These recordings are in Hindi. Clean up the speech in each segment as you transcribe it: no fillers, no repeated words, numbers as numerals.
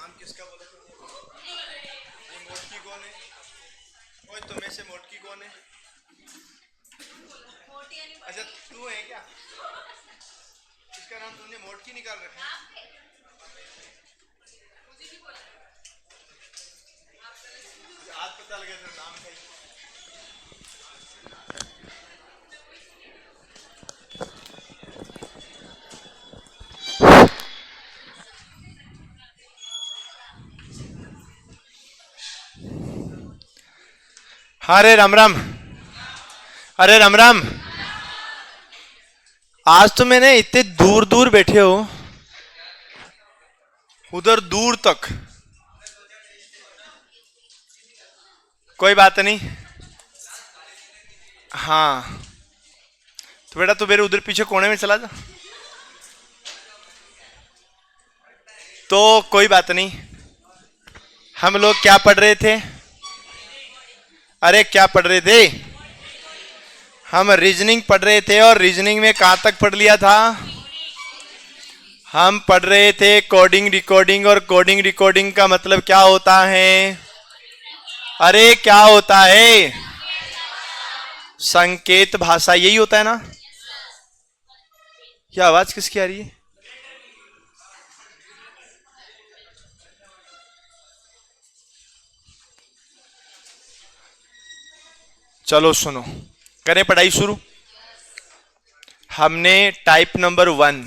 नाम किसका बोला तुमने? ये मोटकी कौन है? ओए तुम्हें से मोटकी कौन है? अच्छा तू है क्या? इसका नाम तुमने मोटकी निकाल रखा है? आज पता लगा था नाम का ही। अरे राम राम। अरे राम राम। आज तो मैंने इतने दूर दूर बैठे हो, उधर दूर तक। कोई बात नहीं। हाँ तो बेटा तू मेरे उधर पीछे कोने में चला जा। तो कोई बात नहीं। हम लोग क्या पढ़ रहे थे? अरे क्या पढ़ रहे थे? हम रीजनिंग पढ़ रहे थे। और रीजनिंग में कहां तक पढ़ लिया था? हम पढ़ रहे थे कोडिंग डिकोडिंग। और कोडिंग डिकोडिंग का मतलब क्या होता है? अरे क्या होता है? संकेत भाषा, यही होता है ना? क्या आवाज किसकी आ रही है? चलो सुनो, करें पढ़ाई शुरू। हमने टाइप नंबर 1,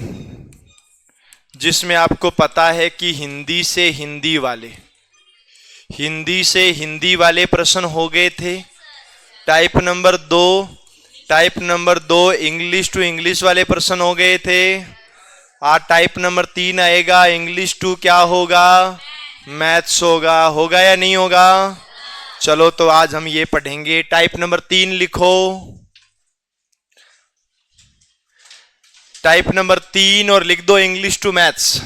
जिसमें आपको पता है कि हिंदी से हिंदी वाले प्रश्न हो गए थे। Type number 2 English to English वाले प्रश्न हो गए थे। आज टाइप नंबर 3 आएगा। इंग्लिश टू क्या होगा? मैथ्स होगा। होगा या नहीं होगा? चलो तो आज हम ये पढ़ेंगे। टाइप नंबर 3 लिखो। टाइप नंबर 3 और लिख दो English to maths.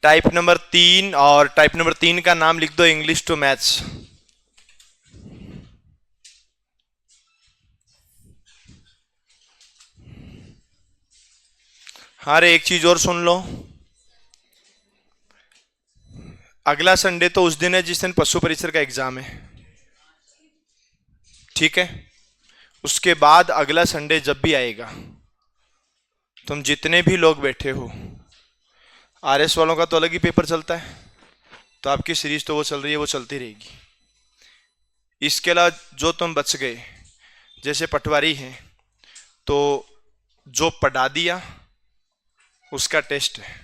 Type number 3 और टाइप नंबर 3 का नाम लिख दो इंग्लिश टू मैथ्स। अरे एक चीज और सुन लो। अगला संडे तो उस दिन है जिस दिन पशु परिसर का एग्जाम है, ठीक है? उसके बाद अगला संडे जब भी आएगा, तुम जितने भी लोग बैठे हो, आरएस वालों का तो अलग ही पेपर चलता है, तो आपकी सीरीज तो वो चल रही है, वो चलती रहेगी। इसके अलावा जो तुम बच गए, जैसे पटवारी हैं, तो जो पढ़ा दिया उसका टेस्ट है।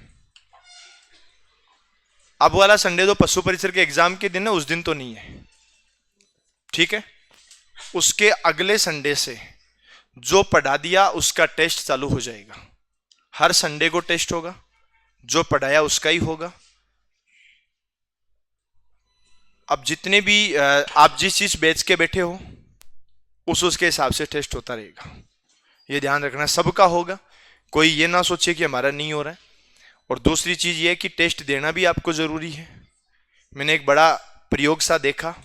अब वाला संडे तो पशु परिसर के एग्जाम के दिन है, उस दिन तो नहीं है, ठीक है? उसके अगले संडे से जो पढ़ा दिया उसका टेस्ट चालू हो जाएगा। हर संडे को टेस्ट होगा, जो पढ़ाया उसका ही होगा। अब जितने भी आप जिस चीज बैच के बैठे हो उसके हिसाब से टेस्ट होता रहेगा। ये ध्यान रखना, सबका होगा। कोई ये ना सोचे कि हमारा नहीं हो रहा है। और दूसरी चीज ये है कि टेस्ट देना भी आपको जरूरी है। मैंने एक बड़ा प्रयोग सा देखा।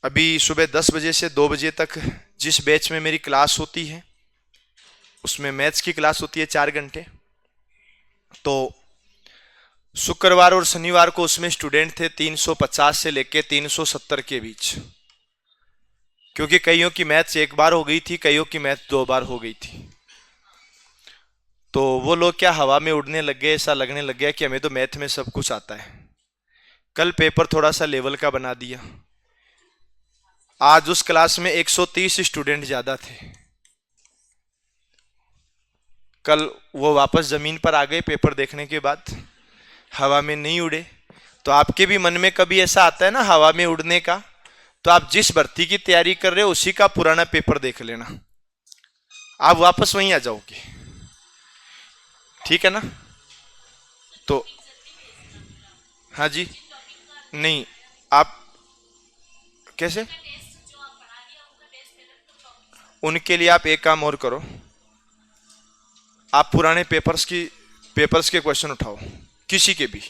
अभी सुबह 10 बजे से 2 बजे तक जिस बैच में मेरी क्लास होती है, उसमें मैथ्स की क्लास होती है 4 घंटे। तो शुक्रवार और शनिवार को उसमें स्टूडेंट थे 350 से लेके 370 के बीच, क्योंकि कईयों की मैथ्स एक बार हो गई थी, कईयों की मैथ्स 2 बार हो गई थी। तो वो लोग क्या हवा में उड़ने लग गए, ऐसा लगने लग गया कि हमें तो मैथ में सब कुछ आता है। कल पेपर थोड़ा सा लेवल का बना दिया। आज उस क्लास में 130 स्टूडेंट ज्यादा थे। कल वो वापस जमीन पर आ गए पेपर देखने के बाद, हवा में नहीं उड़े। तो आपके भी मन में कभी ऐसा आता है ना हवा में उड़ने का, तो आप जिस भर्ती की तैयारी कर रहे हो उसी का पुराना पेपर देख लेना, आप वापस वहीं आ जाओगे, ठीक है ना? तो हाँ जी, नहीं आप कैसे, उनके लिए आप एक काम और करो, आप पुराने पेपर्स के क्वेश्चन उठाओ, किसी के भी।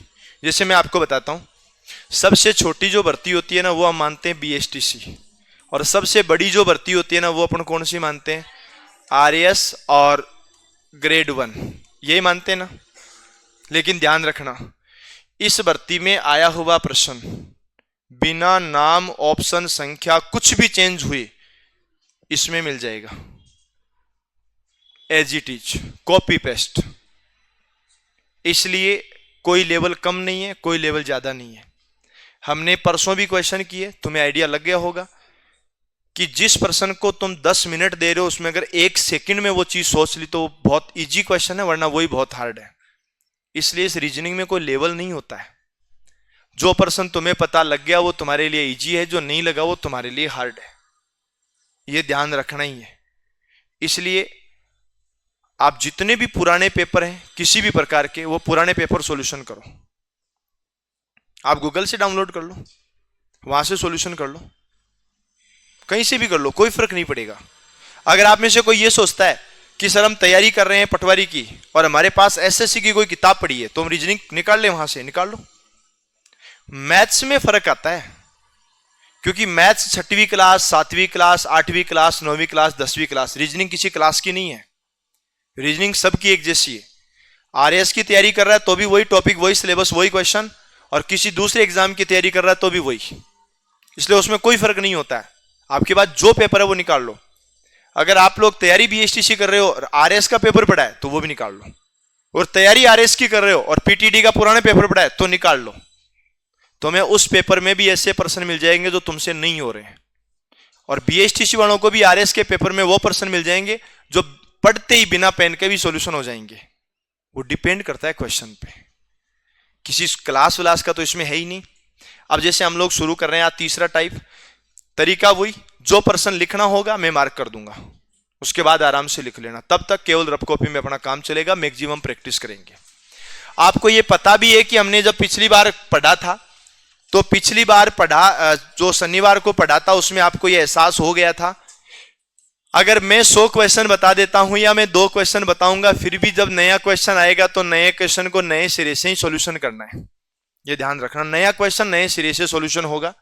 जैसे मैं आपको बताता हूं, सबसे छोटी जो भर्ती होती है ना, वो हम मानते हैं बीएसटीसी, और सबसे बड़ी जो भर्ती होती है ना वो अपन कौन सी मानते हैं? आरएएस और ग्रेड 1, यही मानते हैं ना। लेकिन ध्यान रखना, इस भर्ती में आया हुआ प्रश्न बिना नाम, ऑप्शन, संख्या कुछ भी चेंज हुए इसमें मिल जाएगा, as it is, copy paste. इसलिए कोई लेवल कम नहीं है, कोई लेवल ज्यादा नहीं है। हमने परसों भी क्वेश्चन किए, तुम्हें आइडिया लग गया होगा कि जिस पर्सन को तुम 10 मिनट दे रहे हो उसमें अगर 1 सेकंड में वो चीज सोच ली तो बहुत इजी क्वेश्चन है, वरना वही बहुत हार्ड है। इसलिए इस रीजनिंग में कोई लेवल नहीं होता है। जो पर्सन तुम्हें पता लग गया वो तुम्हारे लिए इजी है, जो नहीं लगा वो तुम्हारे लिए हार्ड है। ये ध्यान रखना ही है। इसलिए आप जितने भी पुराने पेपर हैं किसी भी प्रकार के, वो पुराने पेपर सॉल्यूशन करो। आप गूगल से डाउनलोड कर लो, वहां से सॉल्यूशन कर लो, कहीं से भी कर लो, कोई फर्क नहीं पड़ेगा। अगर आप में से कोई ये सोचता है कि सर हम तैयारी कर रहे हैं पटवारी की और हमारे पास एसएससी की कोई किताब पड़ी है तो हम रीजनिंग निकाल ले, वहां से निकाल लो। मैथ्स में फर्क आता है, क्योंकि मैथ्स 6वीं क्लास, 7वीं क्लास, 8वीं क्लास, 9वीं क्लास, 10वीं क्लास, रीजनिंग किसी क्लास की नहीं है। रीजनिंग सबकी एक जैसी है। आरएएस की तैयारी कर रहा है तो भी वही टॉपिक, वही सिलेबस, वही क्वेश्चन, और किसी दूसरे एग्जाम की तैयारी कर रहा है तो भी वही। इसलिए उसमें कोई फर्क नहीं होता है। आपके पास जो पेपर है वो निकाल लो। अगर आप लोग तैयारी बीएसटीसी कर रहे हो और आरएएस का पेपर पड़ा है तो वो भी निकाल लो, और तैयारी आरएएस की कर रहे हो और पीटीडी का पुराने पेपर पड़ा है तो निकाल लो। तुम्हें उस पेपर में भी ऐसे प्रश्न मिल जाएंगे जो तुमसे नहीं हो रहे हैं, और बीएसटीसी वालों को भी आरएएस के पेपर में वो प्रश्न मिल जाएंगे जो पढ़ते ही बिना पेन के भी सॉल्यूशन हो जाएंगे। वो डिपेंड करता है क्वेश्चन पे। किसी क्लास व्लास का तो इसमें है ही नहीं। अब जैसे हम लोग शुरू कर रहे हैं आज तीसरा टाइप, तरीका वही, जो प्रश्न लिखना होगा मैं मार्क कर दूंगा, उसके बाद आराम से लिख लेना। तब तक केवल रफ कॉपी में अपना काम चलेगा, मैक्सिमम प्रैक्टिस करेंगे। आपको ये पता भी है कि हमने जब पिछली बार पढ़ा था तो पिछली बार पढ़ा जो शनिवार को पढ़ा था उसमें आपको ये एहसास हो गया था, अगर मैं 100 क्वेश्चन बता देता हूं या मैं 2 क्वेश्चन बताऊंगा, फिर भी जब नया क्वेश्चन आएगा तो नए क्वेश्चन को नए सिरे से ही सॉल्यूशन करना है। ये ध्यान रखना, नया क्वेश्चन नए सिरे से सॉल्यूशन होगा।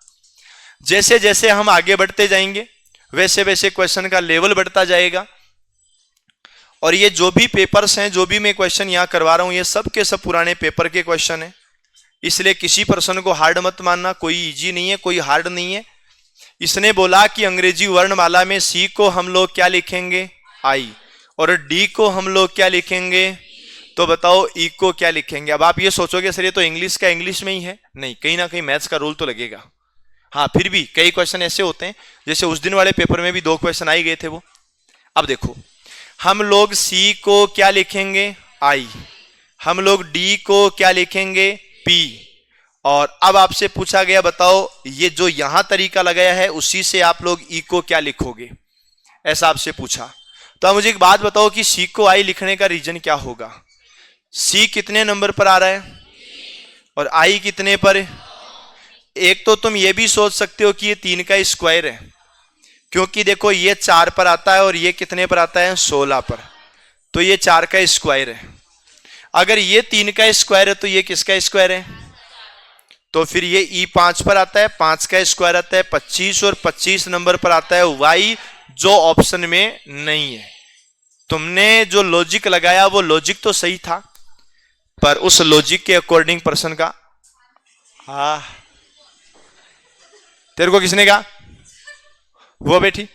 जैसे जैसे हम आगे बढ़ते जाएंगे वैसे वैसे क्वेश्चन का लेवल बढ़ता जाएगा। और ये जो भी पेपर्स हैं, जो भी मैं क्वेश्चन यहां करवा रहा हूं, ये सब के सब पुराने पेपर के क्वेश्चन है। इसलिए किसी पर्सन को हार्ड मत मानना, कोई इजी नहीं है, कोई हार्ड नहीं है। इसने बोला कि अंग्रेजी वर्णमाला में सी को हम लोग क्या लिखेंगे? आई, और डी को हम लोग क्या लिखेंगे? तो बताओ ई को क्या लिखेंगे? अब आप ये सोचोगे सर ये तो इंग्लिश का इंग्लिश में ही है। नहीं, कहीं ना कहीं मैथ्स का रूल तो लगेगा। हाँ, फिर भी कई क्वेश्चन ऐसे होते हैं, जैसे उस दिन वाले पेपर में भी 2 क्वेश्चन आई गए थे वो। अब देखो, हम लोग सी को क्या लिखेंगे? आई। हम लोग डी को क्या लिखेंगे? पी। और अब आपसे पूछा गया बताओ ये जो यहां तरीका लगाया है उसी से आप लोग ई को क्या लिखोगे, ऐसा आपसे पूछा। तो अब मुझे एक बात बताओ कि सी को आई लिखने का रीजन क्या होगा? सी कितने नंबर पर आ रहा है और आई कितने पर है? एक तो तुम ये भी सोच सकते हो कि ये 3 का स्क्वायर है, क्योंकि देखो ये 4 पर आता है और ये कितने पर आता है? 16 पर, तो ये 4 का स्क्वायर है। अगर ये 3 का स्क्वायर है तो ये किसका स्क्वायर है? तो फिर ये ई 5 पर आता है, 5 का स्क्वायर आता है 25, और 25 नंबर पर आता है वाई, जो ऑप्शन में नहीं है। तुमने जो लॉजिक लगाया वो लॉजिक तो सही था, पर उस लॉजिक के अकॉर्डिंग पर्सन का, हाँ तेरे को किसने कहा? वो बेटी,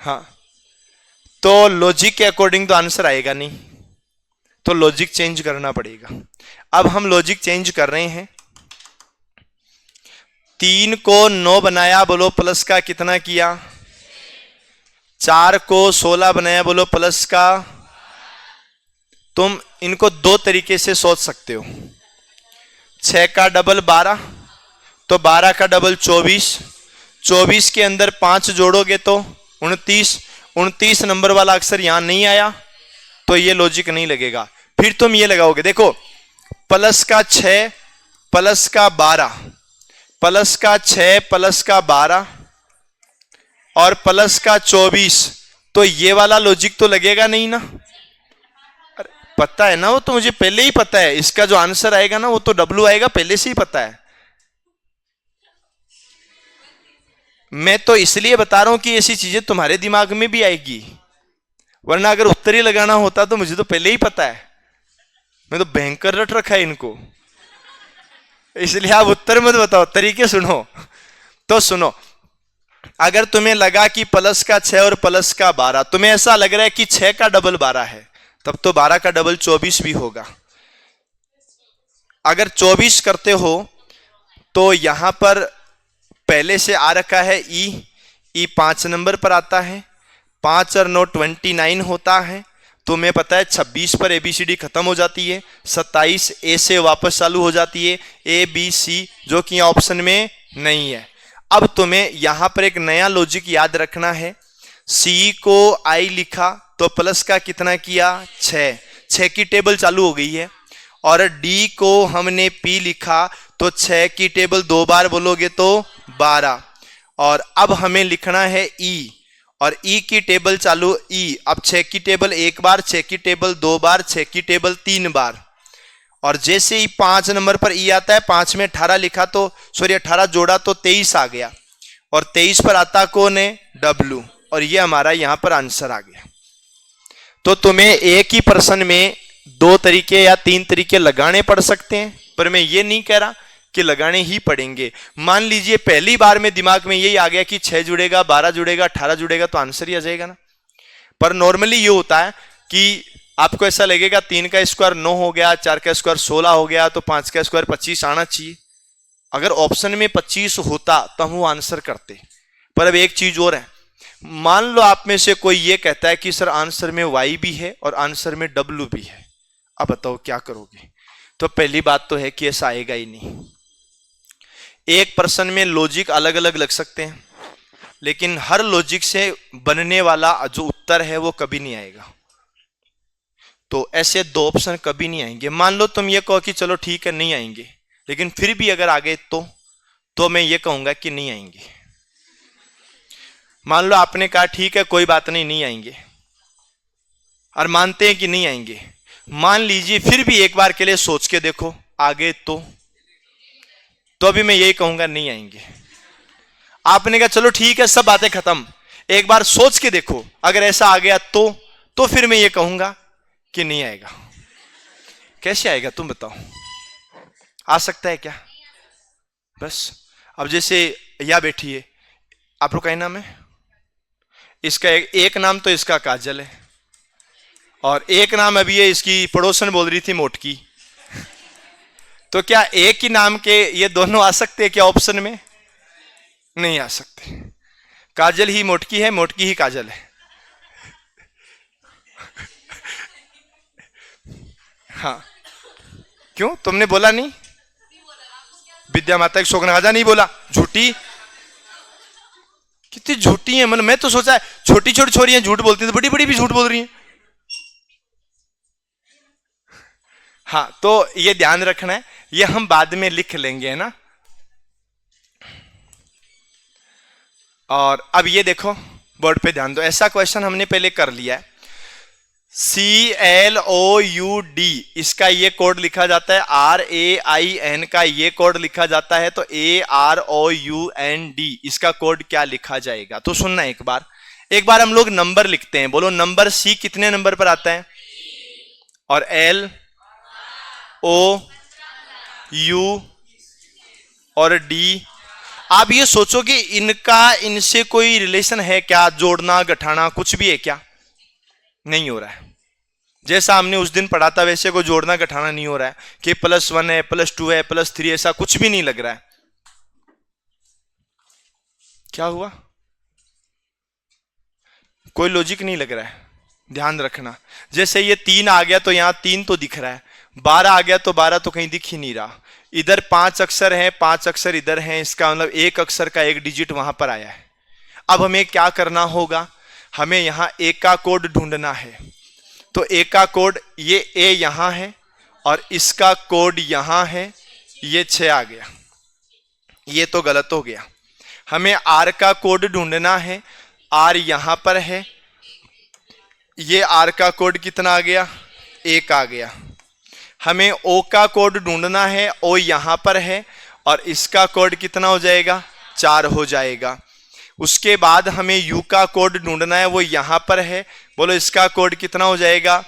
हाँ, तो लॉजिक के अकॉर्डिंग तो आंसर आएगा नहीं, तो लॉजिक चेंज करना पड़ेगा। अब हम लॉजिक चेंज कर रहे हैं। 3 को 9 बनाया, बोलो प्लस का कितना किया? 4 को 16 बनाया, बोलो प्लस का। तुम इनको 2 तरीके से सोच सकते हो। 6 का डबल 12, तो 12 का डबल 24, 24 के अंदर 5 जोड़ोगे तो 29, 29 नंबर वाला अक्षर यहां नहीं आया तो ये लॉजिक नहीं लगेगा। फिर तुम ये लगाओगे, देखो प्लस का 6 प्लस का 12, प्लस का 6 प्लस का 12 और प्लस का 24, तो ये वाला लॉजिक तो लगेगा नहीं ना। अरे पता है ना, वो तो मुझे पहले ही पता है, इसका जो आंसर आएगा ना वो तो डब्ल्यू आएगा, पहले से ही पता है। मैं तो इसलिए बता रहा हूं कि ऐसी चीजें तुम्हारे दिमाग में भी आएगी, वरना अगर उत्तर ही लगाना होता तो मुझे तो पहले ही पता है, मैं तो भयंकर रट रखा है इनको। इसलिए आप उत्तर मत बताओ, तरीके सुनो। तो सुनो, अगर तुम्हें लगा कि प्लस का 6 और प्लस का 12, तुम्हें ऐसा लग रहा है कि 6 का डबल 12 है, तब तो 12 का डबल 24 भी होगा। अगर 24 करते हो तो यहां पर पहले से आ रखा है ई 5 नंबर पर आता है, 5 और 9 29 होता है। तुम्हें पता है 26 पर ABCD खत्म हो जाती है, 27 ए से वापस चालू हो जाती है, ABC, जो कि ऑप्शन में नहीं है। अब तुम्हें यहां पर एक नया लॉजिक याद रखना है। C को I लिखा तो प्लस का कितना किया, 6 की टेबल चालू हो गई है। और D को हमने P लिखा तो 6 की टेबल 2 बार बोलोगे तो 12। और अब हमें लिखना है E, और E की टेबल चालू E, अब 6 की टेबल 1 बार, 6 की टेबल 2 बार, 6 की टेबल 3 बार। और जैसे ही 5 नंबर पर E आता है, 5 में 18 लिखा तो 18 जोड़ा तो 23 आ गया, और 23 पर आता कौन है, W, और ये हमारा यहां पर आंसर आ गया। तो तुम्हें एक ही प्रश्न में 2 तरीके या 3 तरीके लगाने पड़ सकते हैं, पर मैं ये नहीं कह रहा कि लगाने ही पड़ेंगे। मान लीजिए पहली बार में दिमाग में यही आ गया कि 6 जुड़ेगा, 12 जुड़ेगा, 18 जुड़ेगा, तो आंसर ही आ जाएगा ना। पर नॉर्मली ये होता है कि आपको ऐसा लगेगा 3 का स्क्वायर 9 हो गया, 4 का स्क्वायर 16 हो गया, तो 5 का स्क्वायर 25 आना चाहिए। अगर ऑप्शन में 25 होता तो हम वो आंसर करते। पर अब एक चीज और है, मान लो आप में से कोई ये कहता है कि सर आंसर में Y भी है और आंसर में W भी है, अब बताओ क्या करोगे। तो पहली बात तो है कि ऐसा आएगा ही नहीं। एक प्रश्न में लॉजिक अलग अलग लग सकते हैं, लेकिन हर लॉजिक से बनने वाला जो उत्तर है वो कभी नहीं आएगा। तो ऐसे 2 ऑप्शन कभी नहीं आएंगे। मान लो तुम ये कहो कि चलो ठीक है नहीं आएंगे, लेकिन फिर भी अगर आ गए तो मैं ये कहूंगा कि नहीं आएंगे। मान लो आपने कहा ठीक है कोई बात नहीं, नहीं आएंगे, और मानते हैं कि नहीं आएंगे। मान लीजिए फिर भी एक बार के लिए सोच के देखो आ गए तो अभी मैं यही कहूंगा नहीं आएंगे। आपने कहा चलो ठीक है सब बातें खत्म, एक बार सोच के देखो अगर ऐसा आ गया तो फिर मैं ये कहूंगा कि नहीं आएगा। कैसे आएगा तुम बताओ, आ सकता है क्या? बस अब जैसे या बैठी है, आप लोग का नाम है, इसका एक नाम तो इसका काजल है, और एक नाम अभी है इसकी पड़ोसन बोल रही थी मोटकी। तो क्या एक ही नाम के ये दोनों आ सकते हैं क्या ऑप्शन में? नहीं आ सकते। काजल ही मोटकी है, मोटकी ही काजल है। हाँ, क्यों तुमने बोला नहीं? विद्या माता की शोक नवाजा नहीं बोला, झूठी। कितनी झूठी है, मतलब मैं तो सोचा छोटी छोटी छोरियां झूठ बोलती हैं, तो बड़ी बड़ी भी झूठ बोल रही हैं। हाँ, तो ये ध्यान रखना है, ये हम बाद में लिख लेंगे, है ना। और अब ये देखो बोर्ड पे ध्यान दो, ऐसा क्वेश्चन हमने पहले कर लिया है। CLOUD इसका ये कोड लिखा जाता है, RAIN का ये कोड लिखा जाता है, तो AROUND इसका कोड क्या लिखा जाएगा? तो सुनना एक बार हम लोग नंबर लिखते हैं, बोलो नंबर C कितने नंबर पर आता है? और LOU और D, आप ये सोचो कि इनसे कोई रिलेशन है क्या, जोड़ना घटाना कुछ भी है क्या? नहीं हो रहा है। जैसा हमने उस दिन पढ़ा था वैसे कोई जोड़ना घटाना नहीं हो रहा है कि +1 है, +2 है, +3, ऐसा कुछ भी नहीं लग रहा है। क्या हुआ? कोई लॉजिक नहीं लग रहा है, ध्यान रखना। जैसे ये 3 आ गया तो यहां 3 तो दिख रहा है, 12 आ गया तो 12 तो कहीं दिख ही नहीं रहा। इधर 5 अक्षर हैं, 5 अक्षर इधर हैं, इसका मतलब एक अक्षर का एक डिजिट वहां पर आया है। अब हमें क्या करना होगा, हमें यहां एक का कोड ढूंढना है। तो एक का कोड ये ए यहां है और इसका कोड यहां है, ये 6 आ गया, ये तो गलत हो गया। हमें आर का कोड ढूंढना है, आर यहां पर है, ये आर का कोड कितना आ गया, 1 आ गया। हमें ओ का कोड ढूंढना है, ओ यहां पर है और इसका कोड कितना हो जाएगा, 4 हो जाएगा। उसके बाद हमें u का कोड ढूंढना है, वो यहां पर है। बोलो इसका कोड कितना हो जाएगा?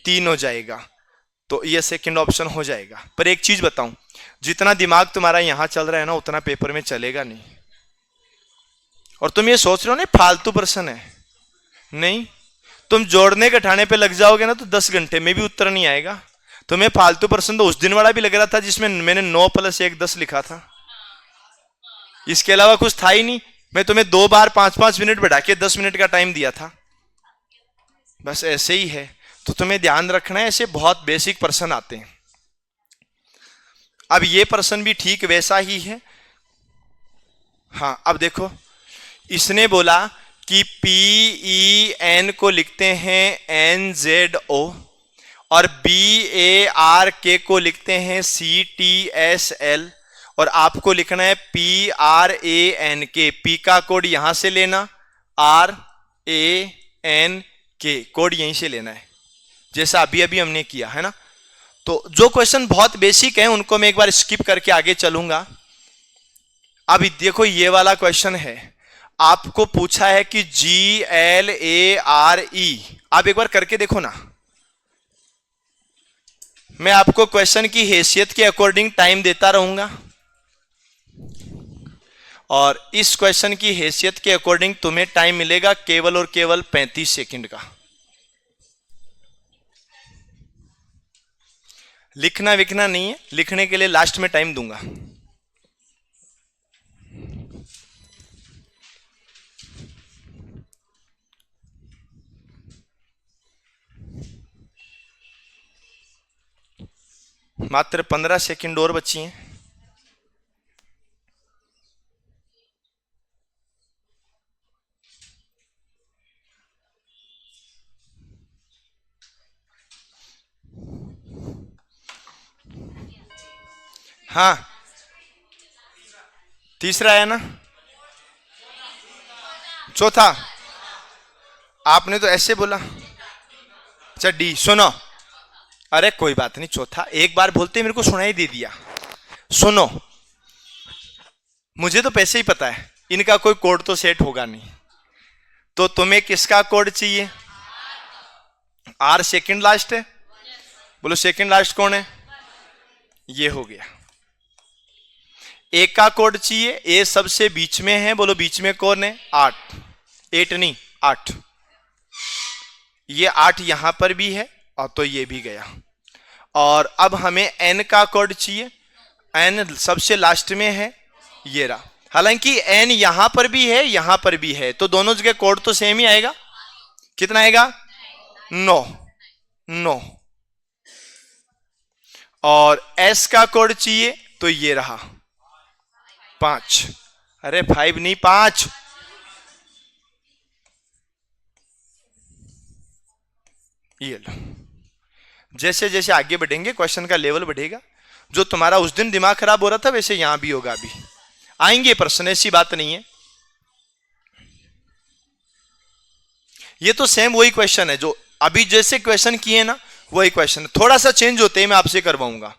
3 हो जाएगा। तो ये सेकंड ऑप्शन हो जाएगा। पर एक चीज बताऊं, जितना दिमाग तुम्हारा यहां चल रहा है ना, उतना पेपर में चलेगा नहीं। और तुम ये सोच रहे हो ना फालतू प्रश्न है, नहीं, तुम जोड़ने घटाने पे लग जाओगे ना तो 10 घंटे में भी उत्तर नहीं आएगा। तुम्हें फालतू प्रश्न तो उस दिन वाला भी लग रहा था जिसमें मैंने 9 + 1 10 लिखा था, इसके अलावा कुछ था ही नहीं। मैं तुम्हें 2 बार 5-5 मिनट बढ़ा के 10 मिनट का टाइम दिया था, बस ऐसे ही है। तो तुम्हें ध्यान रखना है, ऐसे बहुत बेसिक प्रश्न आते हैं। अब ये प्रश्न भी ठीक वैसा ही है। हाँ, अब देखो, इसने बोला कि PEN को लिखते हैं NZO और BARK को लिखते हैं CTSL, और आपको लिखना है PRANK। P का कोड यहां से लेना, RANK कोड यहीं से लेना है, जैसा अभी अभी हमने किया है ना। तो जो क्वेश्चन बहुत बेसिक है उनको मैं एक बार स्किप करके आगे चलूंगा। अब देखो ये वाला क्वेश्चन है, आपको पूछा है कि GLARE। आप एक बार करके देखो ना, मैं आपको क्वेश्चन की हैसियत के अकॉर्डिंग टाइम देता रहूंगा, और इस क्वेश्चन की हैसियत के अकॉर्डिंग तुम्हें टाइम मिलेगा केवल और केवल 35 सेकंड का। लिखना विखना नहीं है, लिखने के लिए लास्ट में टाइम दूंगा। मात्र 15 सेकंड और बची हैं। हाँ, तीसरा है ना, चौथा आपने तो ऐसे बोला। अच्छा डी, सुनो, अरे कोई बात नहीं, चौथा एक बार बोलते मेरे को सुनाई दे दिया। सुनो, मुझे तो पैसे ही पता है इनका कोई कोड तो सेट होगा नहीं, तो तुम्हें किसका कोड चाहिए? R सेकंड लास्ट है। बोलो सेकंड लास्ट कौन है? ये हो गया। ए का कोड चाहिए, ए सबसे बीच में है। बोलो बीच में कौन है? 8, 8 नहीं 8। ये 8 यहां पर भी है, और तो ये भी गया। और अब हमें एन का कोड चाहिए, एन सबसे लास्ट में है, ये रहा। हालांकि एन यहां पर भी है, यहां पर भी है, तो दोनों जगह कोड तो सेम ही आएगा। कितना आएगा? 9, 9। और एस का कोड चाहिए, तो ये रहा 5। अरे 5 नहीं 5। ये लो। जैसे जैसे आगे बढ़ेंगे क्वेश्चन का लेवल बढ़ेगा। जो तुम्हारा उस दिन दिमाग खराब हो रहा था वैसे यहां भी होगा। अभी आएंगे प्रश्न, ऐसी बात नहीं है। ये तो सेम वही क्वेश्चन है जो अभी जैसे क्वेश्चन किए ना, वही क्वेश्चन थोड़ा सा चेंज होते ही मैं आपसे करवाऊंगा।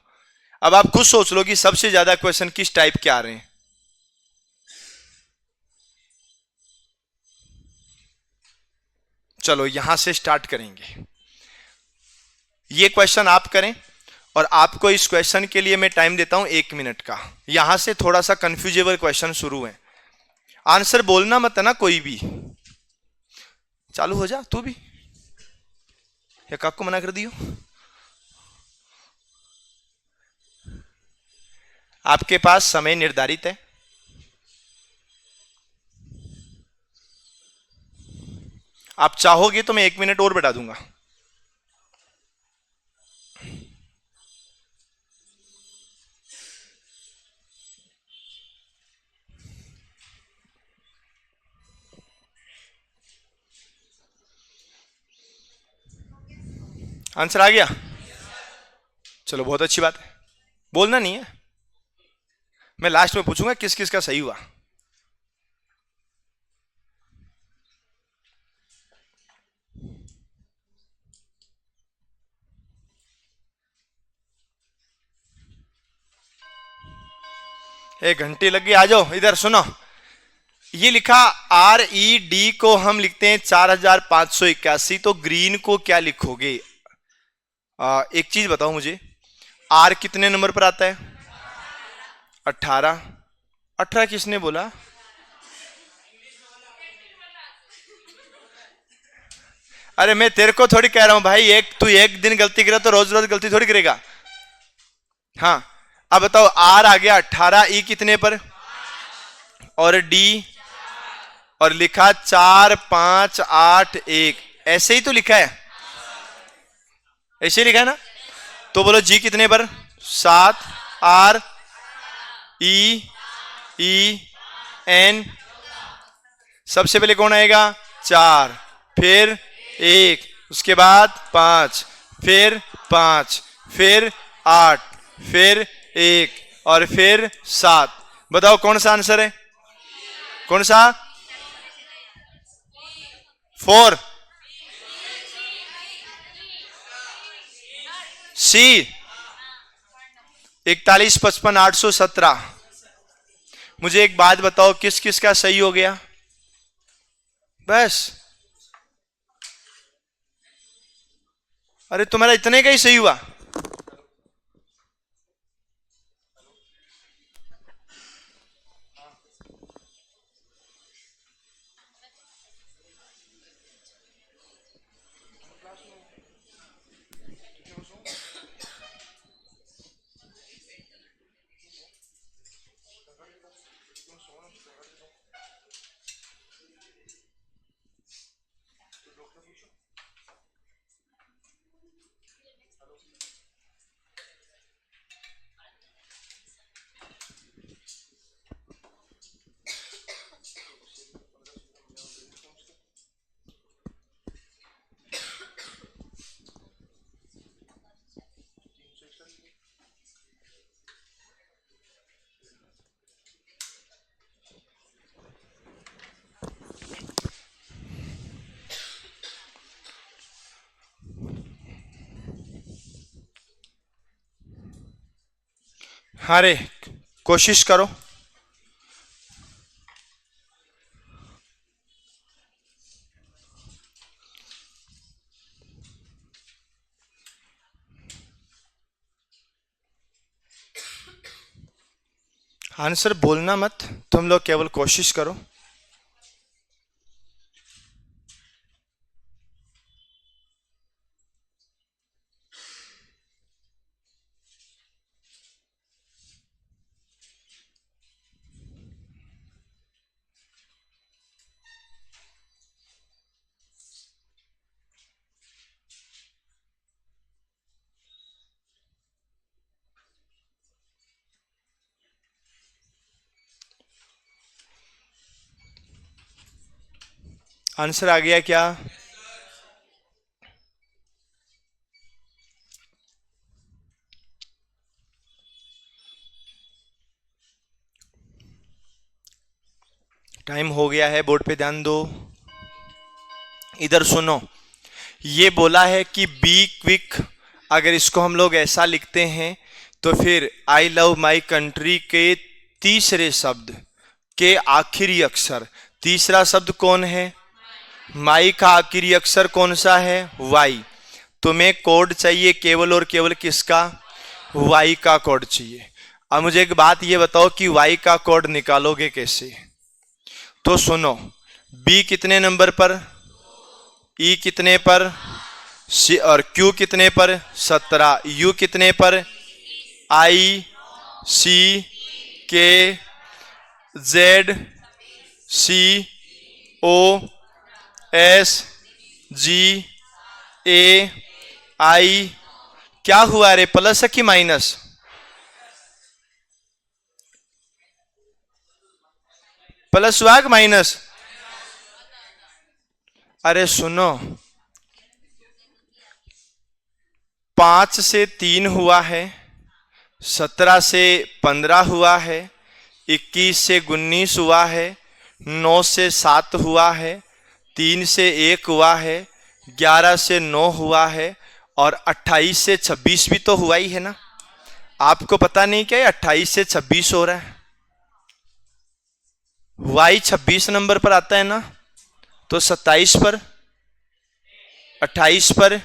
अब आप खुद सोच लो कि सबसे ज्यादा क्वेश्चन किस टाइप के आ रहे हैं। चलो यहां से स्टार्ट करेंगे। ये क्वेश्चन आप करें, और आपको इस क्वेश्चन के लिए मैं टाइम देता हूं 1 मिनट का। यहां से थोड़ा सा कंफ्यूजेबल क्वेश्चन शुरू है। आंसर बोलना मत है ना कोई भी। चालू हो जा तू भी, या काको मना कर दियो। आपके पास समय निर्धारित है। आप चाहोगे तो मैं 1 मिनट और बढ़ा दूंगा। आंसर आ गया? चलो बहुत अच्छी बात है। बोलना नहीं है, मैं लास्ट में पूछूंगा किस किस का सही हुआ। एक घंटे लग गई, आ जाओ इधर सुनो। ये लिखा RED को हम लिखते हैं 4581, तो ग्रीन को क्या लिखोगे? एक चीज बताओ मुझे, R कितने नंबर पर आता है? 18। 18 किसने बोला? अरे मैं तेरे को थोड़ी कह रहा हूं भाई, तू एक दिन गलती करे तो रोज रोज गलती थोड़ी करेगा। हाँ, अब बताओ, R आ गया 18, E कितने पर, और D, और लिखा 4 5 8 1, ऐसे ही तो लिखा है, ऐसे ही लिखा है ना। तो बोलो G कितने पर? 7, R E E N, सबसे पहले कौन आएगा? 4, फिर 1, उसके बाद 5, फिर 5, फिर 8, फिर 1, और फिर 7। बताओ कौन सा आंसर है? कौन सा? 4, C। 41 55 817। मुझे एक बात बताओ, किस किस का सही हो गया? बस, अरे तुम्हारा इतने का ही सही हुआ। अरे कोशिश करो। आंसर बोलना मत, तुम लोग केवल कोशिश करो। आंसर आ गया क्या? टाइम हो गया है, बोर्ड पे ध्यान दो। इधर सुनो, ये बोला है कि बी क्विक, अगर इसको हम लोग ऐसा लिखते हैं तो फिर आई लव माई कंट्री के तीसरे शब्द के आखिरी अक्षर, तीसरा शब्द कौन है? माई का आखिरी अक्षर कौन सा है? वाई। तुम्हें कोड चाहिए केवल और केवल किसका? वाई का कोड चाहिए। अब मुझे एक बात ये बताओ कि वाई का कोड निकालोगे कैसे? तो सुनो, बी कितने नंबर पर, ई कितने पर, सी और क्यू कितने पर? 17। यू कितने पर? आई सी के Z C O S G ए आई। क्या हुआ रे, प्लस है कि माइनस? प्लस हुआ कि माइनस? अरे सुनो, 5 से 3 हुआ है, 17 से 15 हुआ है, 21 से 19 हुआ है, 9 से 7 हुआ है, 3 से 1 हुआ है, 11 से 9 हुआ है, और 28 से 26 भी तो हुआ ही है ना। आपको पता नहीं क्या 28 से 26 हो रहा है? y 26 नंबर पर आता है ना, तो 27 पर, 28 पर,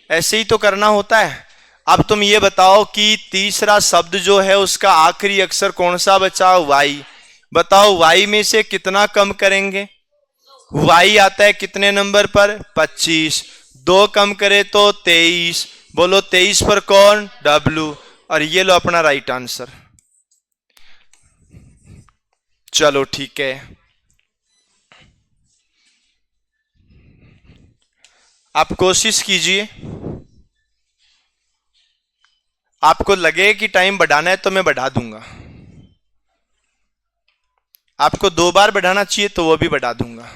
ऐसे ही तो करना होता है। अब तुम ये बताओ कि तीसरा शब्द जो है उसका आखिरी अक्षर कौन सा बचा? y। बताओ y में से कितना कम करेंगे? y आता है कितने नंबर पर? 25। 2 कम करे तो 23। बोलो 23 पर कौन? w। और ये लो अपना राइट आंसर। चलो ठीक है, आप कोशिश कीजिए। आपको लगे कि टाइम बढ़ाना है तो मैं बढ़ा दूंगा। आपको 2 बार बढ़ाना चाहिए तो वो भी बढ़ा दूंगा।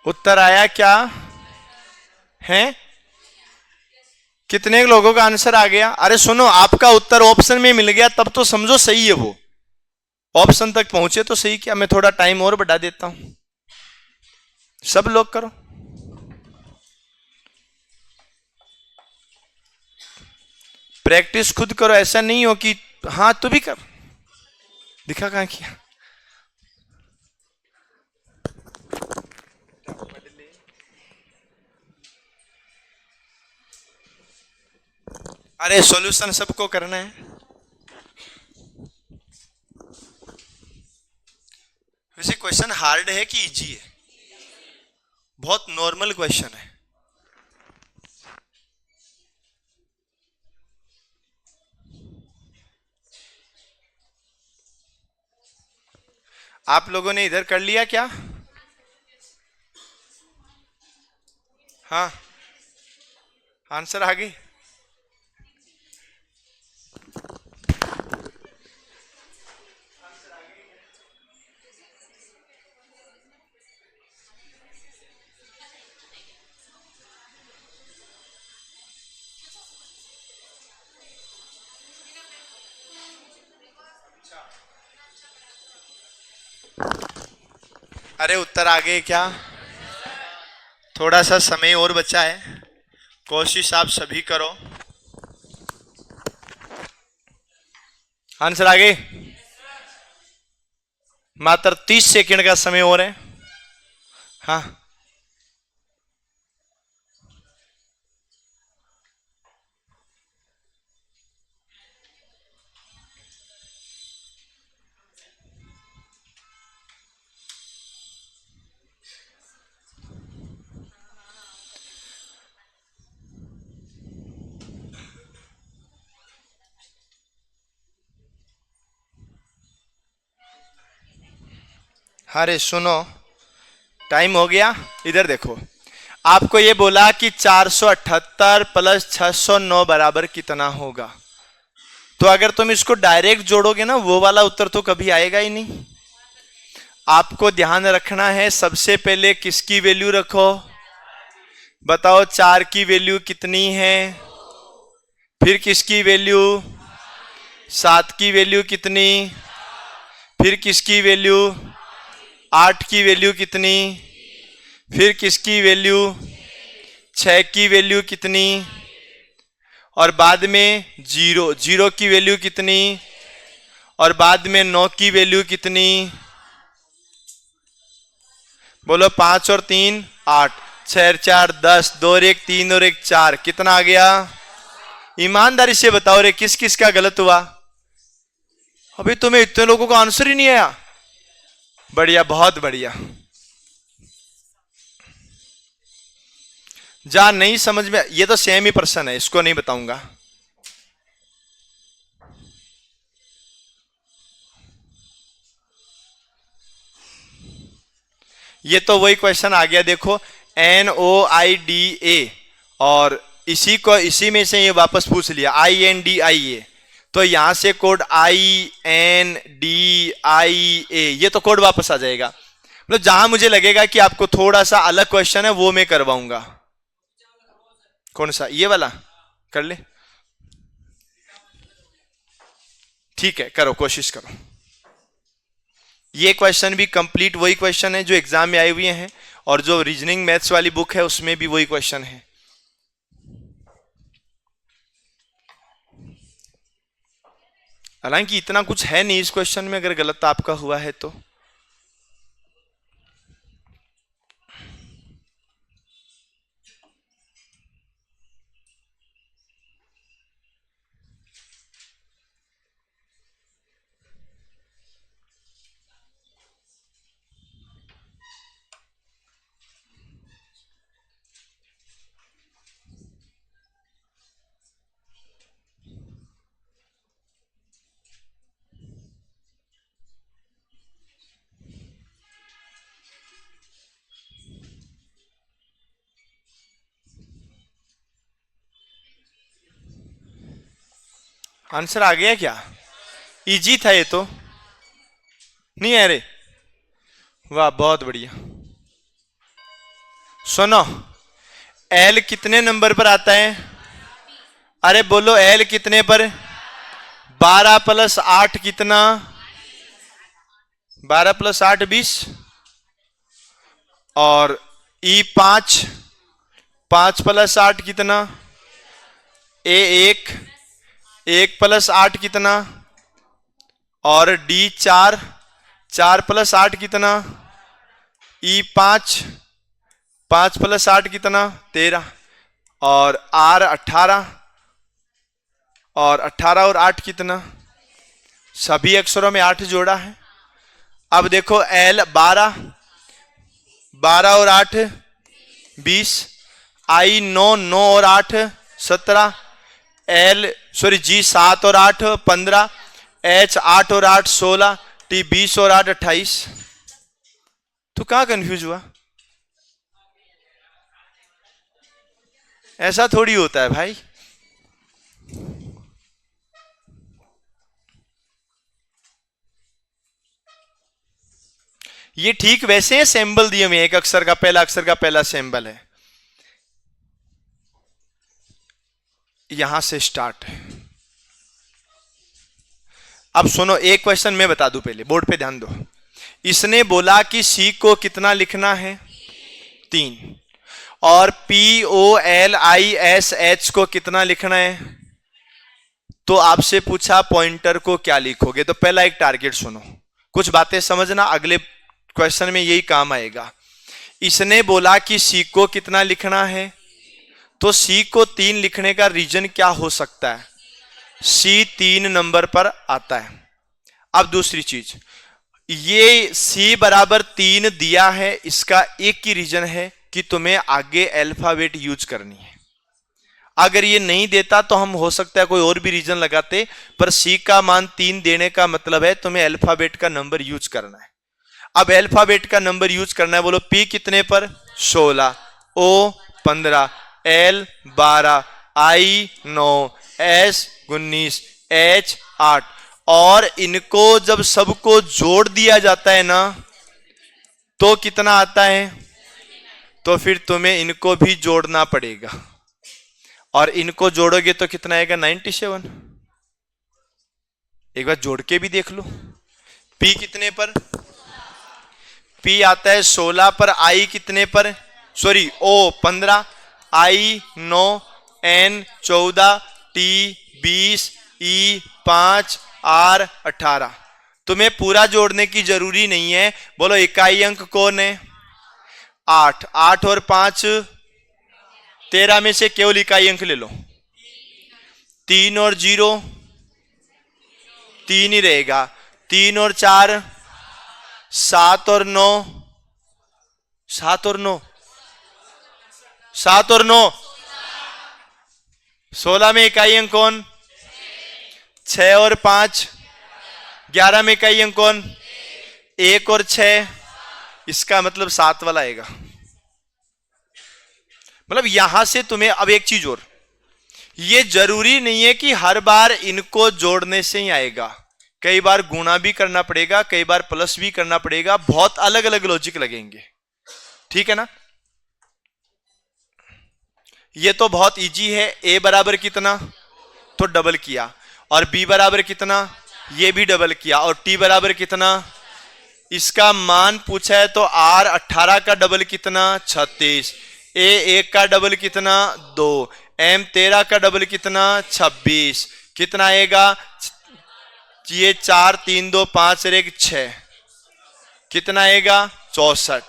उत्तर आया क्या है? कितने लोगों का आंसर आ गया? अरे सुनो, आपका उत्तर ऑप्शन में मिल गया तब तो समझो सही है। वो ऑप्शन तक पहुंचे तो सही। क्या मैं थोड़ा टाइम और बढ़ा देता हूं? सब लोग करो। प्रैक्टिस खुद करो, ऐसा नहीं हो कि हाँ तू भी कर। दिखा कहां किया? अरे सॉल्यूशन सबको करना है। वैसे क्वेश्चन हार्ड है कि इजी है? बहुत नॉर्मल क्वेश्चन है। आप लोगों ने इधर कर लिया क्या? हाँ, आंसर आ गई। अरे उत्तर आ गए क्या? थोड़ा सा समय और बचा है, कोशिश आप सभी करो। आंसर आ गए? मात्र 30 सेकंड का समय और है। हाँ, अरे सुनो, टाइम हो गया। इधर देखो, आपको ये बोला कि 478 प्लस 609 बराबर कितना होगा। तो अगर तुम इसको डायरेक्ट जोड़ोगे ना, वो वाला उत्तर तो कभी आएगा ही नहीं। आपको ध्यान रखना है, सबसे पहले किसकी वैल्यू रखो? बताओ 4 की वैल्यू कितनी है? फिर किसकी वैल्यू? 7 की वैल्यू कितनी? फिर किसकी वैल्यू? 8 की वैल्यू कितनी? फिर किसकी वैल्यू? 6 की वैल्यू कितनी? और बाद में 0, 0 की वैल्यू कितनी? और बाद में 9 की वैल्यू कितनी? बोलो 5 और 3 8, 6 और 4 10, 2 और 1 3 और 1 4, कितना आ गया? ईमानदारी से बताओ रे, किस किस का गलत हुआ? अभी तुम्हें इतने लोगों का आंसर ही नहीं आया। बढ़िया, बहुत बढ़िया। जहां नहीं समझ में, ये तो सेम ही प्रश्न है, इसको नहीं बताऊंगा। ये तो वही क्वेश्चन आ गया, देखो NOIDA, और इसी में से ये वापस पूछ लिया INDIA, तो यहां से कोड INDIA, ये तो कोड वापस आ जाएगा। मतलब जहां मुझे लगेगा कि आपको थोड़ा सा अलग क्वेश्चन है वो मैं करवाऊंगा। कौन सा, ये वाला कर ले, ठीक है, करो, कोशिश करो। ये क्वेश्चन भी कंप्लीट वही क्वेश्चन है जो एग्जाम में आए हुए हैं, और जो रीजनिंग मैथ्स वाली बुक है उसमें भी वही क्वेश्चन है। हालांकि इतना कुछ है नहीं इस क्वेश्चन में, अगर गलत आपका हुआ है तो। आंसर आ गया क्या? इजी था ये तो, नहीं है रे? वाह, बहुत बढ़िया। सुनो, एल कितने नंबर पर आता है? अरे बोलो, एल कितने पर? 12 + 8 कितना? 12 + 8 20, और E5 5 + 8 कितना? A1 1 + 8 कितना? और D4 4 + 8 कितना? E5 5 + 8 कितना? 13, और R 18, और 18 और 8 कितना? सभी अक्षरों में 8 जोड़ा है। अब देखो L 12, 12 और 8 20, I 9, 9 और 8 17, G 7 और 8 15, H 8 और 8 16, T 20 और 8 28। तो कहां कंफ्यूज हुआ? ऐसा थोड़ी होता है भाई। ये ठीक वैसे है, सिंबल दिए हुए, एक अक्षर का पहला अक्षर का पहला सिंबल है। यहां से स्टार्ट है। अब सुनो, एक क्वेश्चन मैं बता दूं, पहले बोर्ड पे ध्यान दो। इसने बोला कि सी को कितना लिखना है? 3, और POLISH को कितना लिखना है? तो आपसे पूछा पॉइंटर को क्या लिखोगे? तो पहला एक टारगेट सुनो, कुछ बातें समझना, अगले क्वेश्चन में यही काम आएगा। इसने बोला कि सी को कितना लिखना है, तो सी को 3 लिखने का रीजन क्या हो सकता है? सी 3 नंबर पर आता है। अब दूसरी चीज, ये सी बराबर 3 दिया है, इसका एक ही रीजन है कि तुम्हें आगे अल्फाबेट यूज करनी है। अगर ये नहीं देता तो हम हो सकता है कोई और भी रीजन लगाते, पर सी का मान 3 देने का मतलब है तुम्हें अल्फाबेट का नंबर यूज करना है। अब अल्फाबेट का नंबर यूज करना है, बोलो पी कितने पर? 16, ओ 15, एल 12, आई 9, एस 19, एच 8, और इनको जब सबको जोड़ दिया जाता है ना, तो कितना आता है? तो फिर तुम्हें इनको भी जोड़ना पड़ेगा, और इनको जोड़ोगे तो कितना आएगा? 97। एक बार जोड़ के भी देख लो। पी कितने पर? पी आता है 16 पर, आई कितने पर? Sorry, O 15, I 9, N 14, T 20, E 5, R 18। तुम्हें पूरा जोड़ने की जरूरी नहीं है। बोलो इकाई अंक कौन है? 8, 8 और 5 13 में से केवल इकाई अंक ले लो। 3 और 0 3 ही रहेगा। 3 और 4 7 और 9 7 और 9 7 और 9 16 में इकाई अंक कौन? 6 और 5 11 में इकाई अंक कौन? 1 और 6 इसका मतलब 7 वाला आएगा। मतलब यहां से तुम्हें अब एक चीज और, ये जरूरी नहीं है कि हर बार इनको जोड़ने से ही आएगा, कई बार गुणा भी करना पड़ेगा, कई बार प्लस भी करना पड़ेगा, बहुत अलग अलग लॉजिक लगेंगे। ठीक है ना? ये तो बहुत इजी है। ए बराबर कितना, तो डबल किया, और बी बराबर कितना, ये भी डबल किया, और टी बराबर कितना, इसका मान पूछा है तो आर 18 का डबल कितना, 36, ए 1 का डबल कितना, 2, एम 13 का डबल कितना, 26, कितना आएगा, ये 4 3 2 5 और 1 6, कितना आएगा, 64।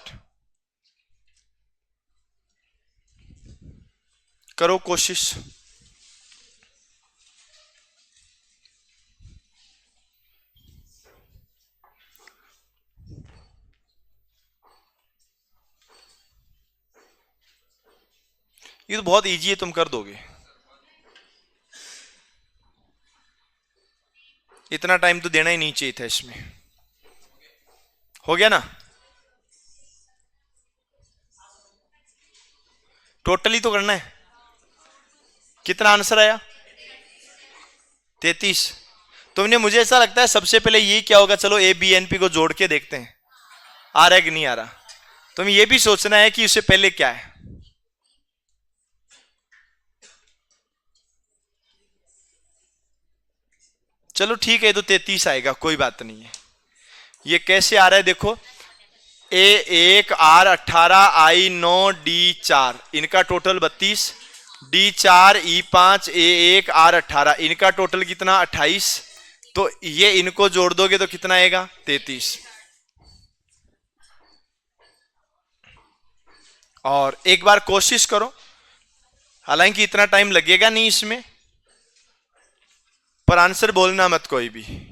करो कोशिश। ये तो बहुत इजी है, तुम कर दोगे। इतना टाइम तो देना ही नहीं चाहिए था इसमें। हो गया ना? टोटली तो करना है। कितना आंसर आया, 33। तुमने, मुझे ऐसा लगता है सबसे पहले ये क्या होगा, चलो ए बी एन पी को जोड़ के देखते हैं आ रहा है कि नहीं आ रहा। तुम्हें ये भी सोचना है कि इससे पहले क्या है। चलो ठीक है, तो 33 आएगा, कोई बात नहीं है। ये कैसे आ रहा है देखो, ए 1 आर 18 आई 9 डी 4, इनका total 32, D 4 E 5 A 1 R 18, इनका टोटल कितना, 28। तो ये इनको जोड़ दोगे तो कितना आएगा, 33। और एक बार कोशिश करो, हालांकि इतना टाइम लगेगा नहीं इसमें, पर आंसर बोलना मत कोई भी।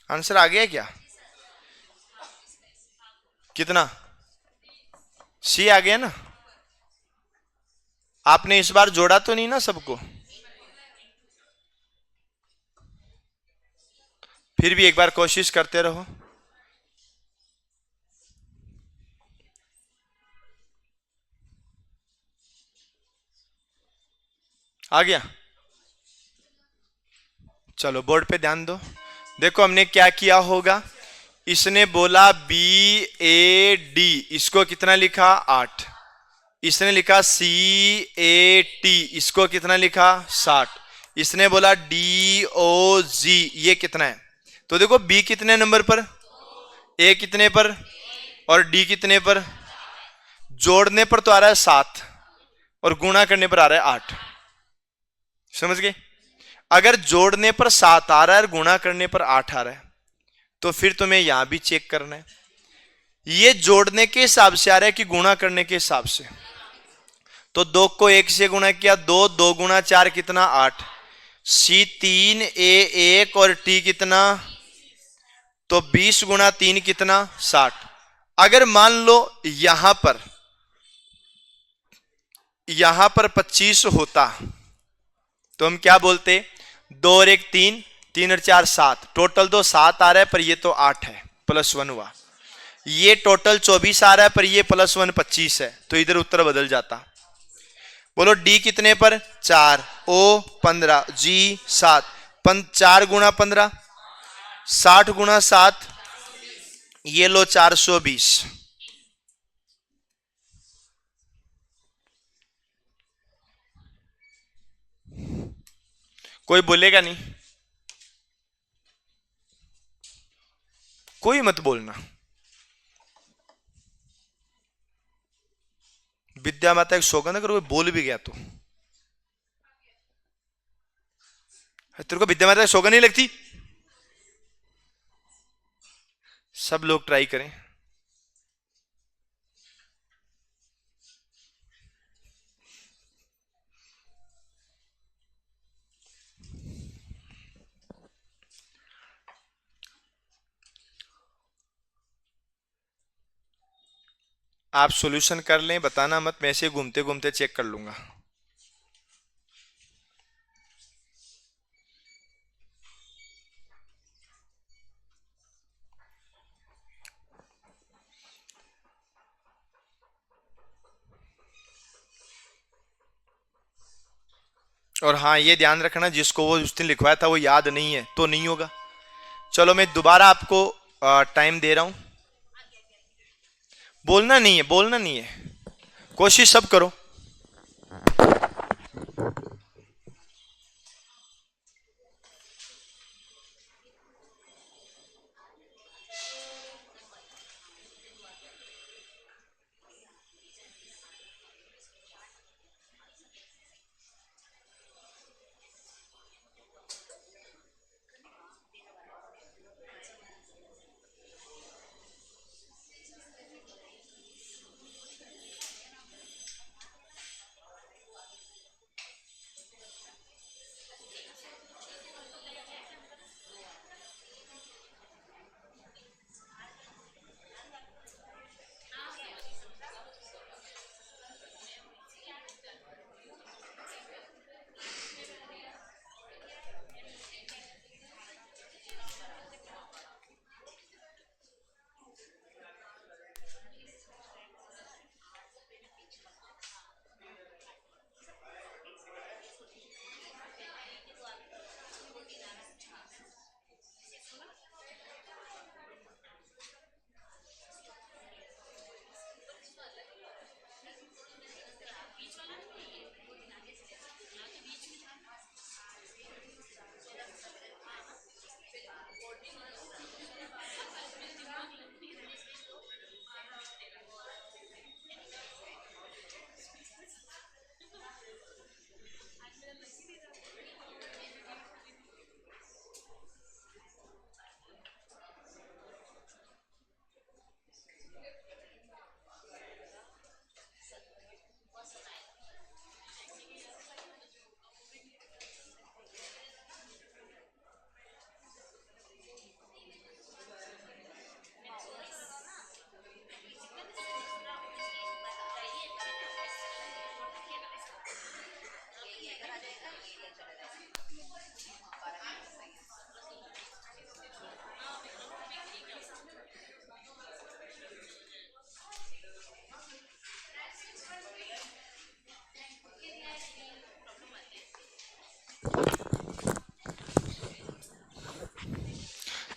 आंसर आ गया क्या, कितना, सी आ गया ना? आपने इस बार जोड़ा तो नहीं ना सबको? फिर भी एक बार कोशिश करते रहो। आ गया? चलो बोर्ड पे ध्यान दो। देखो हमने क्या किया होगा, इसने बोला बी ए डी, इसको कितना लिखा, 8। इसने लिखा सी ए टी, इसको कितना लिखा, 60। इसने बोला डी ओ जी, ये कितना है। तो देखो बी कितने नंबर पर, ए कितने पर, और डी कितने पर। जोड़ने पर तो आ रहा है 7, और गुणा करने पर आ रहा है 8। समझ गए? अगर जोड़ने पर 7 आ रहा है और गुणा करने पर 8 आ रहा है, तो फिर तुम्हें यहां भी चेक करना है, ये जोड़ने के हिसाब से आ रहा है कि गुणा करने के हिसाब से। तो 2 को 1 से गुणा किया, 2 2 गुणा 4 कितना, 8। सी 3 ए 1 और टी कितना, तो 20 गुणा 3 कितना, 60। अगर मान लो यहां पर 25 होता, तो हम क्या बोलते, 2 और 1 3, 3 और 4 7, टोटल तो 7 आ रहा है, पर ये तो 8 है, +1 हुआ। ये टोटल 24 आ रहा है, पर ये +1 25 है, तो इधर उत्तर बदल जाता। बोलो डी कितने पर, 4, ओ 15, जी 7, 4 गुणा 15, 60 गुणा 7, ये लो 420। कोई बोलेगा नहीं, कोई मत बोलना। विद्या माता एक सौगंध, अगर कोई बोल भी गया तो, तेरे को विद्या माता की सौगंध नहीं लगती? सब लोग ट्राई करें। आप सॉल्यूशन कर लें, बताना मत, मैं ऐसे घूमते घूमते चेक कर लूंगा। और हाँ, ये ध्यान रखना, जिसको वो उस दिन लिखवाया था वो याद नहीं है तो नहीं होगा। चलो मैं दोबारा आपको टाइम दे रहा हूं। बोलना नहीं है, बोलना नहीं है, कोशिश सब करो।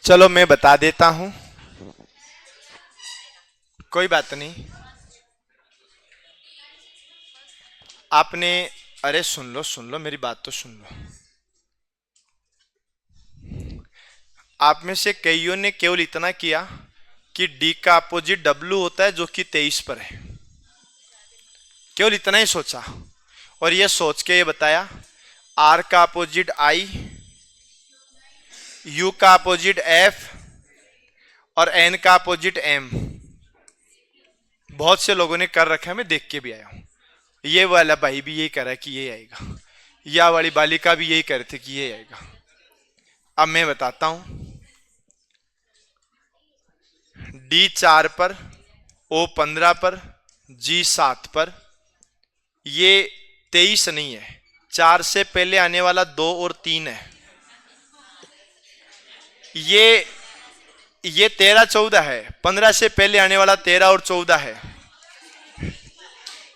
चलो मैं बता देता हूं, कोई बात नहीं। आपने, अरे सुन लो मेरी बात तो सुन लो। आप में से कईयों ने केवल इतना किया कि डी का अपोजिट डब्ल्यू होता है, जो कि 23 पर है, केवल इतना ही सोचा। और ये सोच के ये बताया आर का अपोजिट आई, यू का अपोजिट एफ और एन का अपोजिट एम। बहुत से लोगों ने कर रखा है, मैं देख के भी आया हूं। ये वाला भाई भी यही कर रहा है कि ये आएगा, या वाली बालिका भी यही कर रहे थे कि ये आएगा। अब मैं बताता हूं, डी 4 पर, ओ 15 पर, जी 7 पर। ये 23 नहीं है, 4 से पहले आने वाला 2 और 3 है। ये 13 14 है, 15 से पहले आने वाला 13 और 14 है।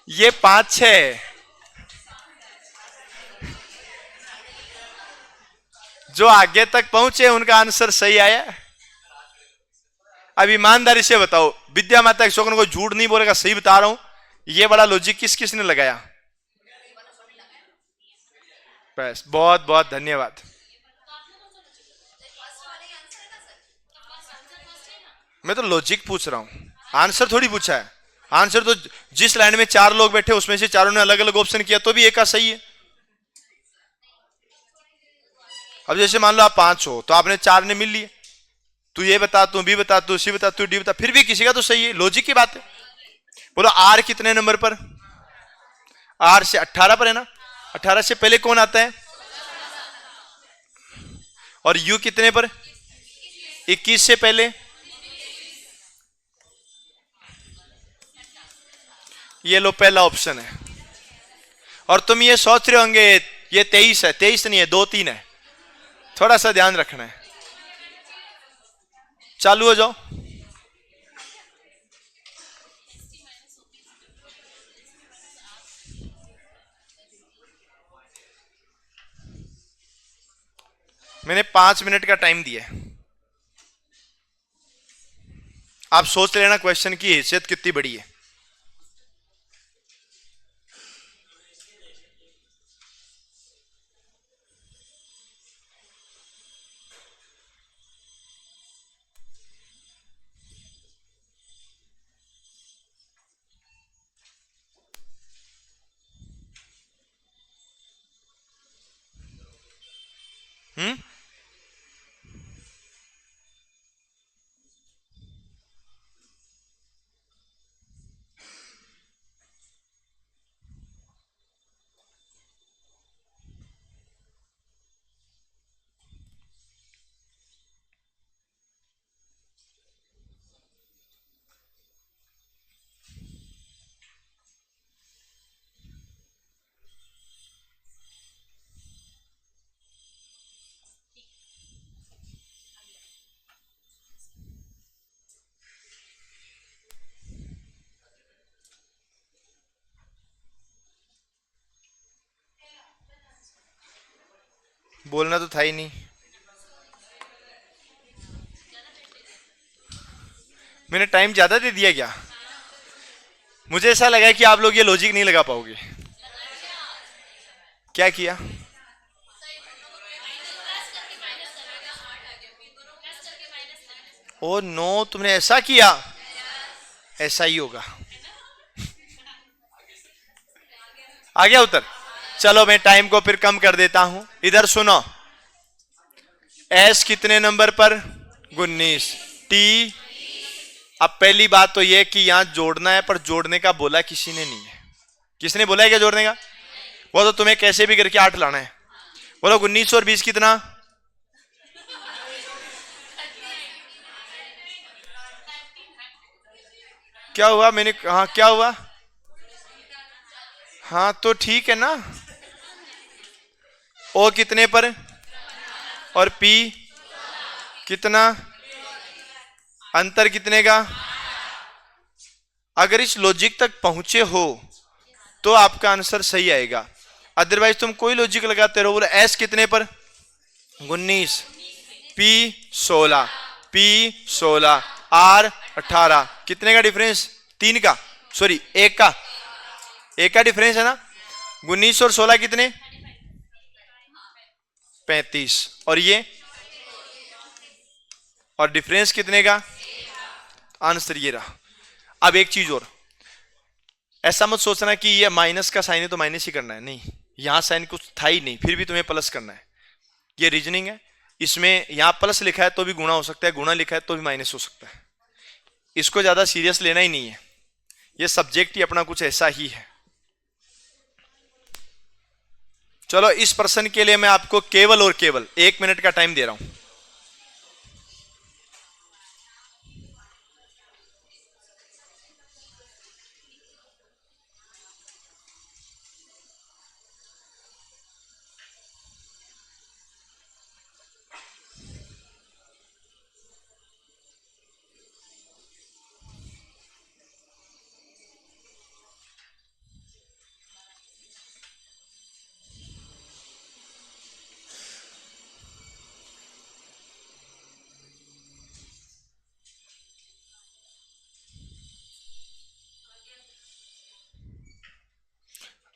ये 5 6 है। जो आगे तक पहुंचे उनका आंसर सही आया। अब ईमानदारी से बताओ, विद्या माता के शोकन को झूठ नहीं बोलेगा, सही बता रहा हूं। ये बड़ा लॉजिक किस किस ने लगाया? बस, बहुत बहुत धन्यवाद। मैं तो लॉजिक पूछ रहा हूं, आंसर थोड़ी पूछा है। आंसर तो जिस लाइन में 4 लोग बैठे उसमें से चारों ने अलग अलग ऑप्शन किया तो भी एक का सही है। अब जैसे मान लो आप 5 हो तो आपने 4 ने मिल लिए, तू ये बता, तू बी बता, तू सी बता, तू डी बता, फिर भी किसी का तो सही है, लॉजिक की बात है। बोलो आर कितने नंबर पर? आर से 18 पर है ना। 18 से पहले कौन आता है? और यू कितने पर? 21 से पहले। ये लो पहला ऑप्शन है। और तुम ये सोच रहे होंगे ये 23 है, 23 नहीं है, 2-3 है। थोड़ा सा ध्यान रखना है। चालू हो जाओ। मैंने 5 मिनट का टाइम दिया है। आप सोच लेना क्वेश्चन की हैसियत कितनी बड़ी है। हम्म। बोलना तो था ही नहीं। मैंने टाइम ज्यादा दे दिया क्या? मुझे ऐसा लगा कि आप लोग ये लॉजिक नहीं लगा पाओगे। क्या किया? ओ नो, तुमने ऐसा किया। ऐसा ही होगा। आ गया उत्तर? चलो मैं टाइम को फिर कम कर देता हूं। इधर सुनो, एस कितने नंबर पर? 19। टी, अब पहली बात तो यह कि यहां जोड़ना है, पर जोड़ने का बोला किसी ने नहीं है। किसने बोला है क्या जोड़ने का? वो तो तुम्हें कैसे भी करके 8 लाना है। बोलो 19 और 20 कितना? क्या हुआ? मैंने हाँ क्या हुआ? हाँ तो ठीक है ना। ओ कितने पर? और पी कितना? अंतर कितने का? अगर इस लॉजिक तक पहुंचे हो तो आपका आंसर सही आएगा। अदरवाइज तुम कोई लॉजिक लगाते रहो। बोलो एस कितने पर? 19, पी 16, पी 16, आर 18। कितने का डिफरेंस? 3 का, सॉरी 1 का। 1 का डिफरेंस है ना। 19 और 16 कितने? 35। और ये, और डिफरेंस कितने का? आंसर ये रहा। अब एक चीज और, ऐसा मत सोचना कि ये माइनस का साइन है तो माइनस ही करना है। नहीं, यहां साइन कुछ था ही नहीं, फिर भी तुम्हें प्लस करना है। ये रीजनिंग है। इसमें यहां प्लस लिखा है तो भी गुणा हो सकता है, गुणा लिखा है तो भी माइनस हो सकता है। इसको ज्यादा सीरियस लेना ही नहीं है। ये सब्जेक्ट ही अपना कुछ ऐसा ही है। चलो इस प्रश्न के लिए मैं आपको केवल और केवल 1 मिनट का टाइम दे रहा हूं।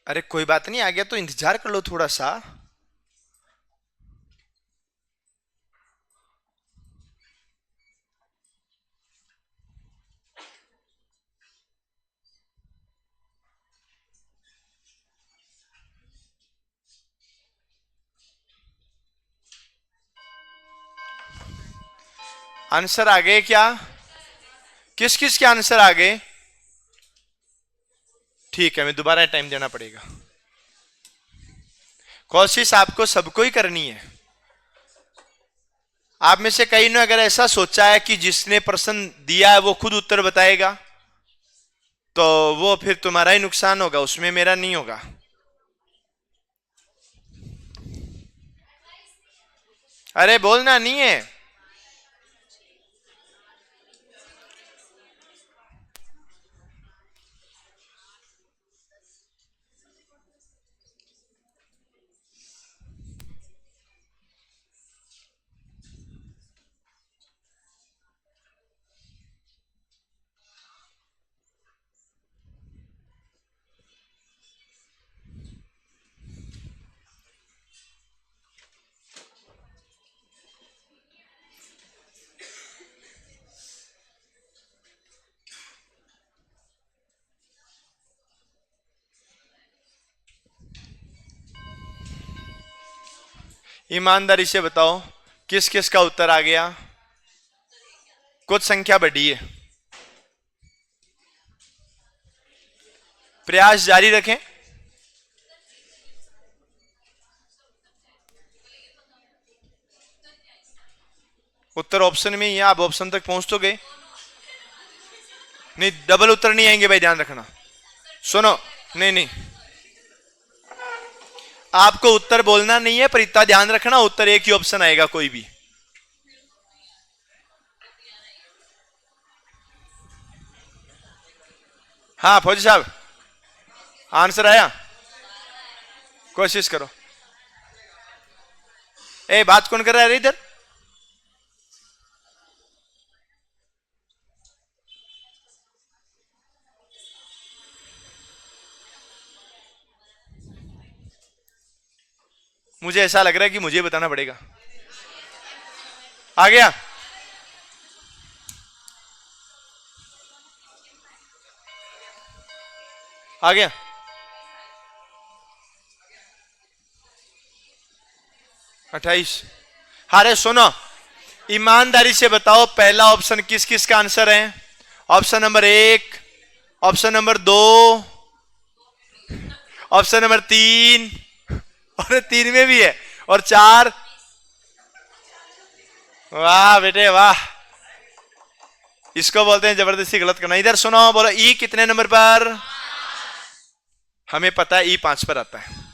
अरे कोई बात नहीं, आ गया तो इंतजार कर लो थोड़ा सा। आंसर आ गए क्या? किस किस के आंसर आ गए? ठीक है, मैं दोबारा टाइम देना पड़ेगा। कोशिश आपको सबको ही करनी है। आप में से कई ने अगर ऐसा सोचा है कि जिसने प्रश्न दिया है वो खुद उत्तर बताएगा, तो वो फिर तुम्हारा ही नुकसान होगा, उसमें मेरा नहीं होगा। अरे बोलना नहीं है। ईमानदारी से बताओ किस किस का उत्तर आ गया? कुछ संख्या बढ़ी है। प्रयास जारी रखें। उत्तर ऑप्शन में ही है, आप ऑप्शन तक पहुंच तो गए। नहीं, डबल उत्तर नहीं आएंगे भाई, ध्यान रखना। सुनो, नहीं नहीं, आपको उत्तर बोलना नहीं है, पर इतना ध्यान रखना, उत्तर एक ही ऑप्शन आएगा कोई भी। हाँ फौजी साहब, आंसर आया? कोशिश करो। ए, बात कौन कर रहा है इधर? मुझे ऐसा लग रहा है कि मुझे बताना पड़ेगा। आ गया? आ गया? अट्ठाईस। अरे सुनो, ईमानदारी से बताओ पहला ऑप्शन किस किस का आंसर है? Option number 1, option number 2, option number 3, और 3 में भी है, और 4। वाह बेटे वाह, इसको बोलते हैं जबरदस्ती गलत करना। इधर सुनो, बोलो ई कितने नंबर पर? हमें पता है ई 5 पर आता है।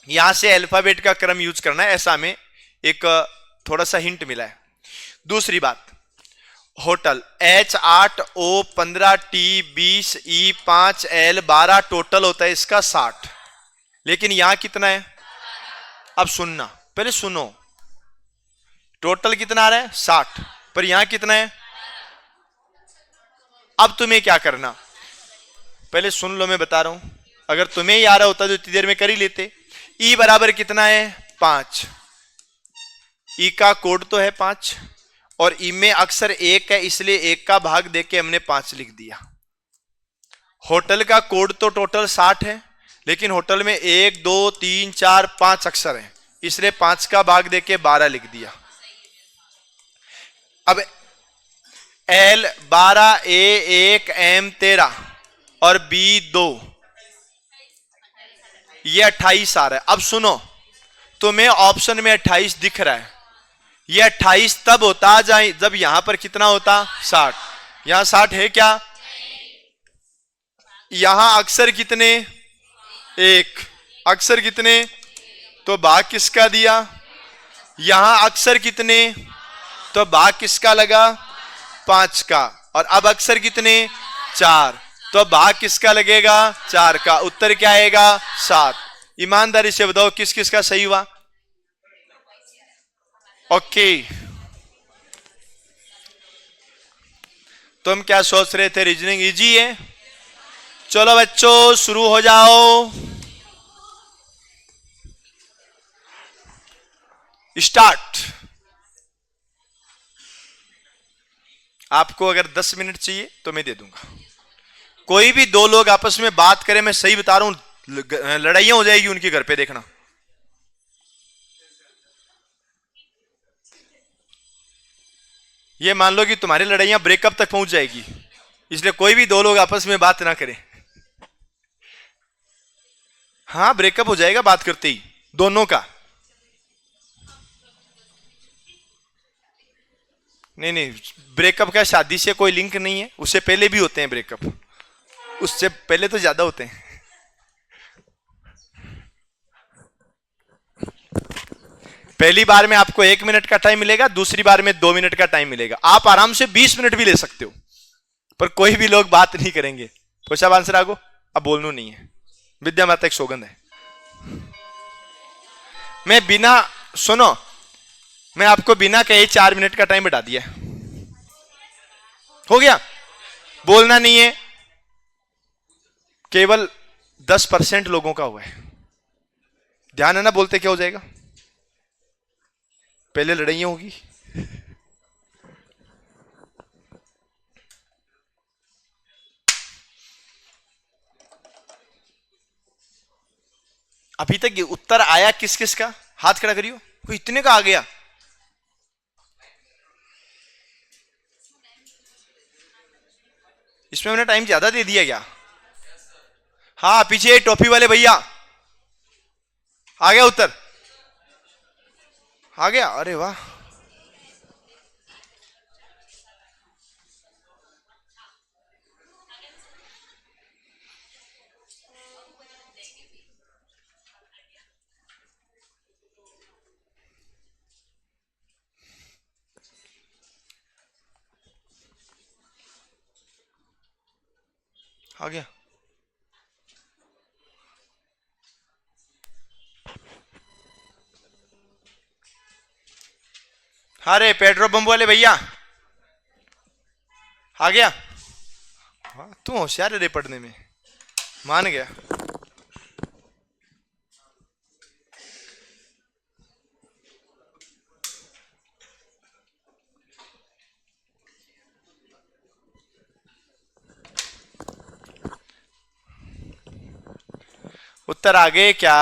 यहां से अल्फाबेट का क्रम यूज करना है, ऐसा हमें एक थोड़ा सा हिंट मिला है। दूसरी बात, होटल H8O15T20E5L12 टोटल होता है इसका 60, लेकिन यहां कितना है? अब सुनना, पहले सुनो, टोटल कितना आ रहा है? 60, पर यहां कितना है? अब तुम्हें क्या करना, पहले सुन लो, मैं बता रहा हूं। अगर तुम्हें ही आ रहा होता तो इतनी देर में कर ही लेते। ई बराबर कितना है? 5। ई का कोड तो है 5, और ई में अक्सर 1 है, इसलिए 1 का भाग देके हमने 5 लिख दिया। होटल का कोड तो टोटल 60 है, लेकिन होटल में 1 2 3 4 5 अक्षर है, इसलिए 5 का भाग देके 12 लिख दिया। अब L 12, A 1, M 13 और B 2, ये 28 आ रहा है। अब सुनो, तुम्हें ऑप्शन में 28 दिख रहा है, ये 28 तब होता जाए जब यहां पर कितना होता? 60। यहां 60 है क्या? यहां अक्षर कितने? 1। अक्षर कितने? तो भाग किसका दिया? यहां अक्षर कितने? तो भाग किसका लगा? 5 का। और अब अक्षर कितने? 4, तो भाग किसका लगेगा? 4 का। उत्तर क्या आएगा? 7। ईमानदारी से बताओ किस किस का सही हुआ? ओके, तुम क्या सोच रहे थे? रीजनिंग इजी है? चलो बच्चों शुरू हो जाओ, स्टार्ट। आपको अगर 10 मिनट चाहिए तो मैं दे दूंगा। कोई भी 2 लोग आपस में बात करें, मैं सही बता रहा हूं, लड़ाइयां हो जाएगी उनके घर पे, देखना। ये मान लो कि तुम्हारी लड़ाइयां ब्रेकअप तक पहुंच जाएगी, इसलिए कोई भी 2 लोग आपस में बात ना करें। हाँ, ब्रेकअप हो जाएगा बात करते ही, दोनों का। नहीं नहीं, ब्रेकअप का शादी से कोई लिंक नहीं है, उससे पहले भी होते हैं ब्रेकअप। उससे पहले तो ज्यादा होते हैं। पहली बार में आपको 1 मिनट का टाइम मिलेगा, दूसरी बार में 2 मिनट का टाइम मिलेगा। आप आराम से 20 मिनट भी ले सकते हो, पर कोई भी लोग बात नहीं करेंगे। क्वेश्चन आंसर आगो, अब बोलना नहीं है। विद्या माता एक सौगंध है। मैं बिना, सुनो, मैं आपको बिना कहे 4 मिनट का टाइम बढ़ा दिया, हो गया। बोलना नहीं है, केवल 10% लोगों का हुआ है। ध्यान है ना, बोलते क्या हो जाएगा, पहले लड़ाइयां होगी। अभी तक ये उत्तर आया किस किस का, हाथ खड़ा करियो। कोई इतने का आ गया, इसमें मैंने टाइम ज्यादा दे दिया क्या? हाँ, पीछे टोपी वाले भैया, आ गया उत्तर, आ गया, अरे वाह। आ गया। अरे पेट्रोल पंप वाले भैया, आ गया। हाँ, तू होशियार है रे पढ़ने में, मान गया। उत्तर आ गए क्या?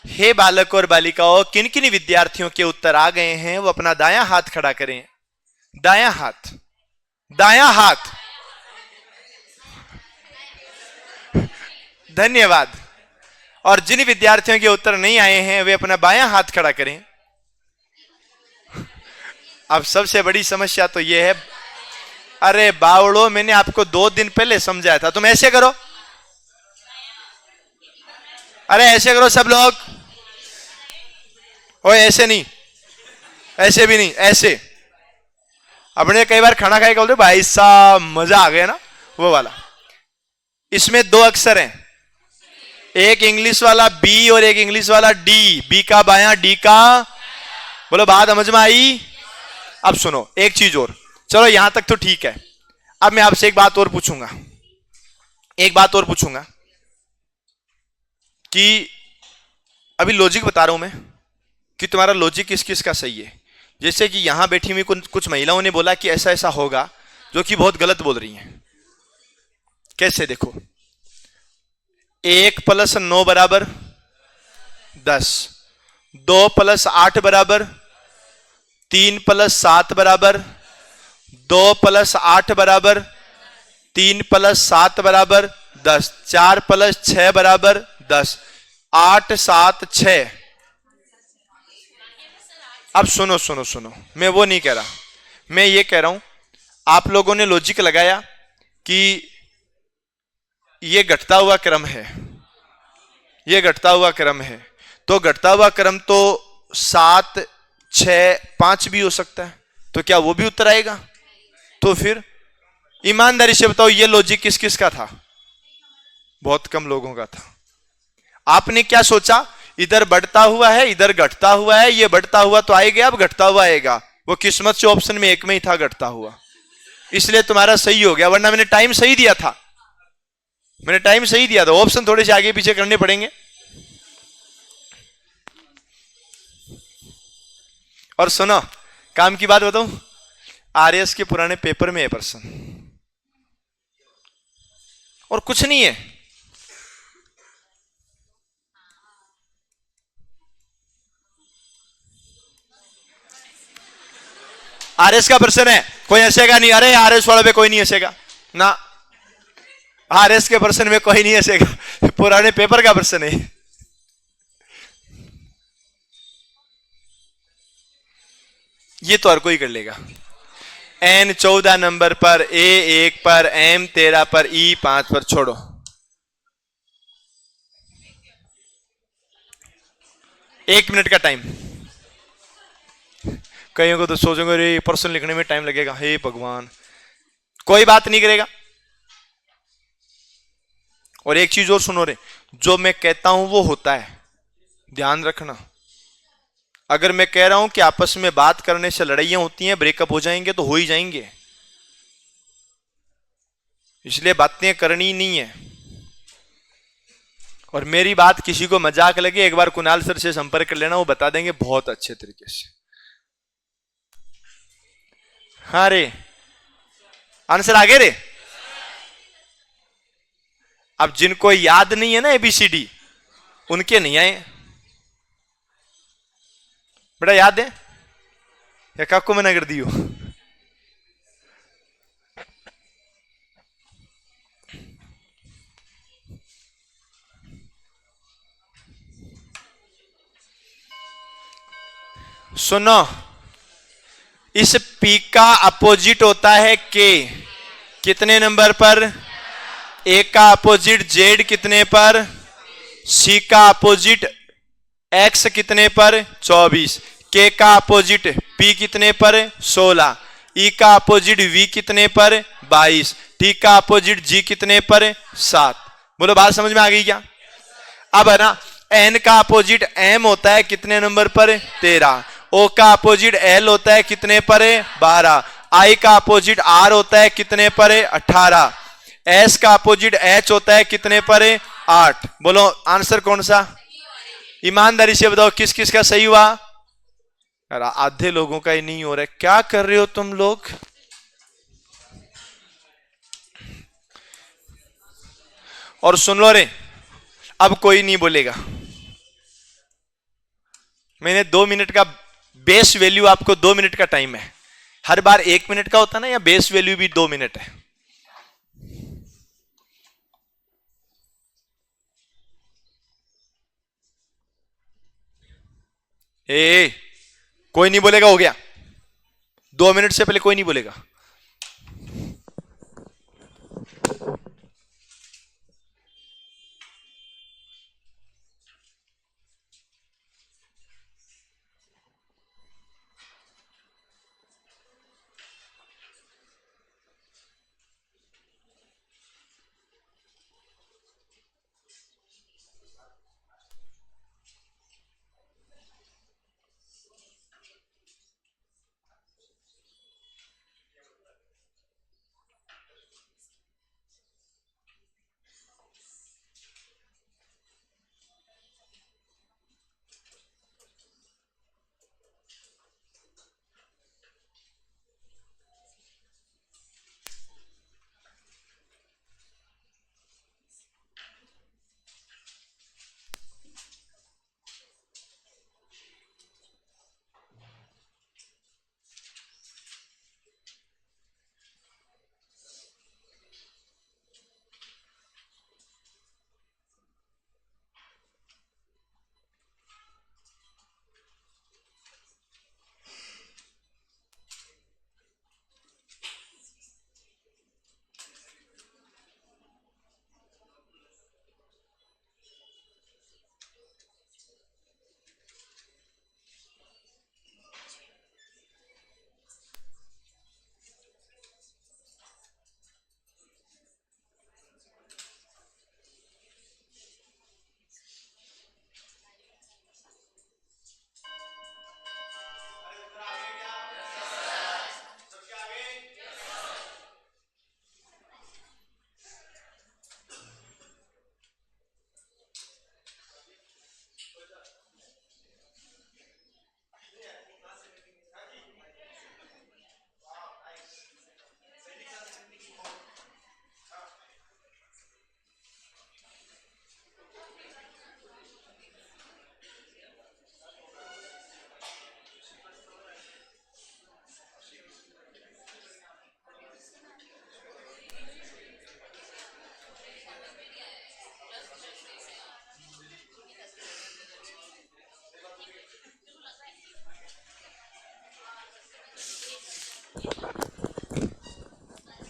हे बालक और बालिकाओं, किन किन विद्यार्थियों के उत्तर आ गए हैं वो अपना दायां हाथ खड़ा करें। दायां हाथ, दायां हाथ, धन्यवाद। और जिन विद्यार्थियों के उत्तर नहीं आए हैं वे अपना बायां हाथ खड़ा करें। अब सबसे बड़ी समस्या तो यह है, अरे बावड़ो, मैंने आपको 2 दिन पहले समझाया था, तुम ऐसे करो, अरे ऐसे करो सब लोग, ओए ऐसे नहीं, ऐसे भी नहीं, ऐसे। अपने कई बार खाना खाए बोलते भाई साहब मजा आ गया ना, वो वाला। इसमें 2 अक्षर हैं, एक इंग्लिश वाला बी और एक इंग्लिश वाला डी। बी का बायां, डी का, बोलो बात समझ में आई? अब सुनो एक चीज और, चलो यहां तक तो ठीक है। अब मैं आपसे एक बात और पूछूंगा, एक बात और पूछूंगा कि अभी लॉजिक बता रहा हूं मैं कि तुम्हारा लॉजिक किस किस का सही है। जैसे कि यहां बैठी हुई कुछ महिलाओं ने बोला कि ऐसा ऐसा होगा, जो कि बहुत गलत बोल रही हैं। कैसे, देखो, 1 + 9 = 10, 2 + 8 = 3 + 7 = 2 + 8 = 3 + 7 = 10, 4 + 6 = 10, 8 7 6। अब सुनो सुनो सुनो, मैं वो नहीं कह रहा, मैं ये कह रहा हूं आप लोगों ने लॉजिक लगाया कि ये घटता हुआ क्रम है, ये घटता हुआ क्रम है, तो घटता हुआ क्रम तो 7 6 5 भी हो सकता है, तो क्या वो भी उत्तर आएगा? तो फिर ईमानदारी से बताओ ये लॉजिक किस किस का था? बहुत कम लोगों का था। आपने क्या सोचा, इधर बढ़ता हुआ है इधर घटता हुआ है, ये बढ़ता हुआ तो आएगा, अब घटता हुआ आएगा। वो किस्मत से ऑप्शन में एक में ही था घटता हुआ, इसलिए तुम्हारा सही हो गया, वरना मैंने टाइम सही दिया था, मैंने टाइम सही दिया था, ऑप्शन थोड़े से आगे पीछे करने पड़ेंगे। और सुनो, काम की बात बताऊं, आरएस के पुराने पेपर में है प्रश्न, और कुछ नहीं है। आरएस का प्रश्न है, कोई हंसेगा नहीं, अरे आरएस वाले पे कोई नहीं हंसेगा ना, आरएस के प्रश्न में कोई नहीं हंसेगा, पुराने पेपर का प्रश्न है। ये तो हर कोई कर लेगा। N 14 नंबर पर, A 1 पर, M 13 पर, E 5 पर। छोड़ो। एक मिनट का टाइम। कईयों को तो सोचोगे रे प्रश्न लिखने में टाइम लगेगा, हे भगवान। कोई बात नहीं करेगा। और एक चीज और सुनो रे, जो मैं कहता हूं वो होता है, ध्यान रखना। अगर मैं कह रहा हूं कि आपस में बात करने से लड़ाइयां होती हैं, ब्रेकअप हो जाएंगे, तो हो ही जाएंगे। इसलिए बातें करनी नहीं है। और मेरी बात किसी को मजाक लगे, एक बार कुणाल सर से संपर्क कर लेना, वो बता देंगे बहुत अच्छे तरीके से। हाँ रे, आंसर आगे रे। अब जिनको याद नहीं है ना ABCD, उनके नहीं आए। बेटा याद है या काको मना कर दियो? सुनो, इस P का अपोजिट होता है K, कितने नंबर पर? A का अपोजिट Z कितने पर? C का अपोजिट X कितने पर? 24। K का अपोजिट P कितने पर? 16। E का अपोजिट V कितने पर? 22। T का अपोजिट G कितने पर? 7। बोलो बात समझ में आ गई क्या? अब है ना, N का अपोजिट M होता है कितने नंबर पर? 13। O का अपोजिट L होता है कितने पर? 12। I का अपोजिट R होता है कितने पर? 18। S का अपोजिट H होता है कितने पर? 8। बोलो आंसर कौन सा? ईमानदारी से बताओ किस किस का सही हुआ? यार आधे लोगों का ही नहीं हो रहा है, क्या कर रहे हो तुम लोग? और सुन लो रे, अब कोई नहीं बोलेगा। मैंने 2 मिनट का बेस वैल्यू, आपको 2 मिनट का टाइम है। हर बार 1 मिनट का होता ना, या बेस वैल्यू भी 2 मिनट है। कोई नहीं बोलेगा, हो गया। 2 मिनट से पहले कोई नहीं बोलेगा।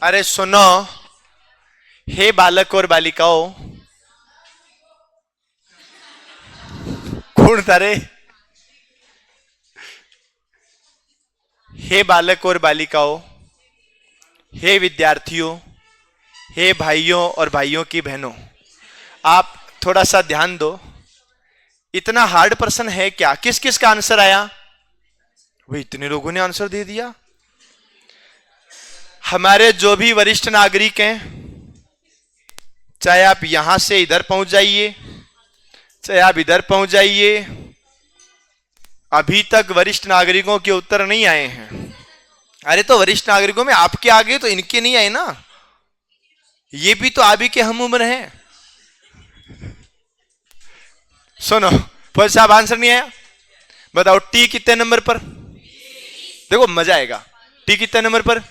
अरे सुनो, हे बालक और बालिकाओं, कौन था रे? हे बालक और बालिकाओं, हे विद्यार्थियों, हे भाइयों और भाइयों की बहनों, आप थोड़ा सा ध्यान दो। इतना हार्ड प्रश्न है क्या? किस किस का आंसर आया? भाई इतने लोगों ने आंसर दे दिया। हमारे जो भी वरिष्ठ नागरिक हैं, चाहे आप यहां से इधर पहुंच जाइए, चाहे आप इधर पहुंच जाइए, अभी तक वरिष्ठ नागरिकों के उत्तर नहीं आए हैं। अरे तो वरिष्ठ नागरिकों में आपके आगे तो इनके नहीं आए ना, ये भी तो आप ही के हम उम्र हैं। सुनो, फौज साहब आंसर नहीं आया, बताओ टी कितने नंबर पर? देखो मजा आएगा। टी कितने नंबर पर?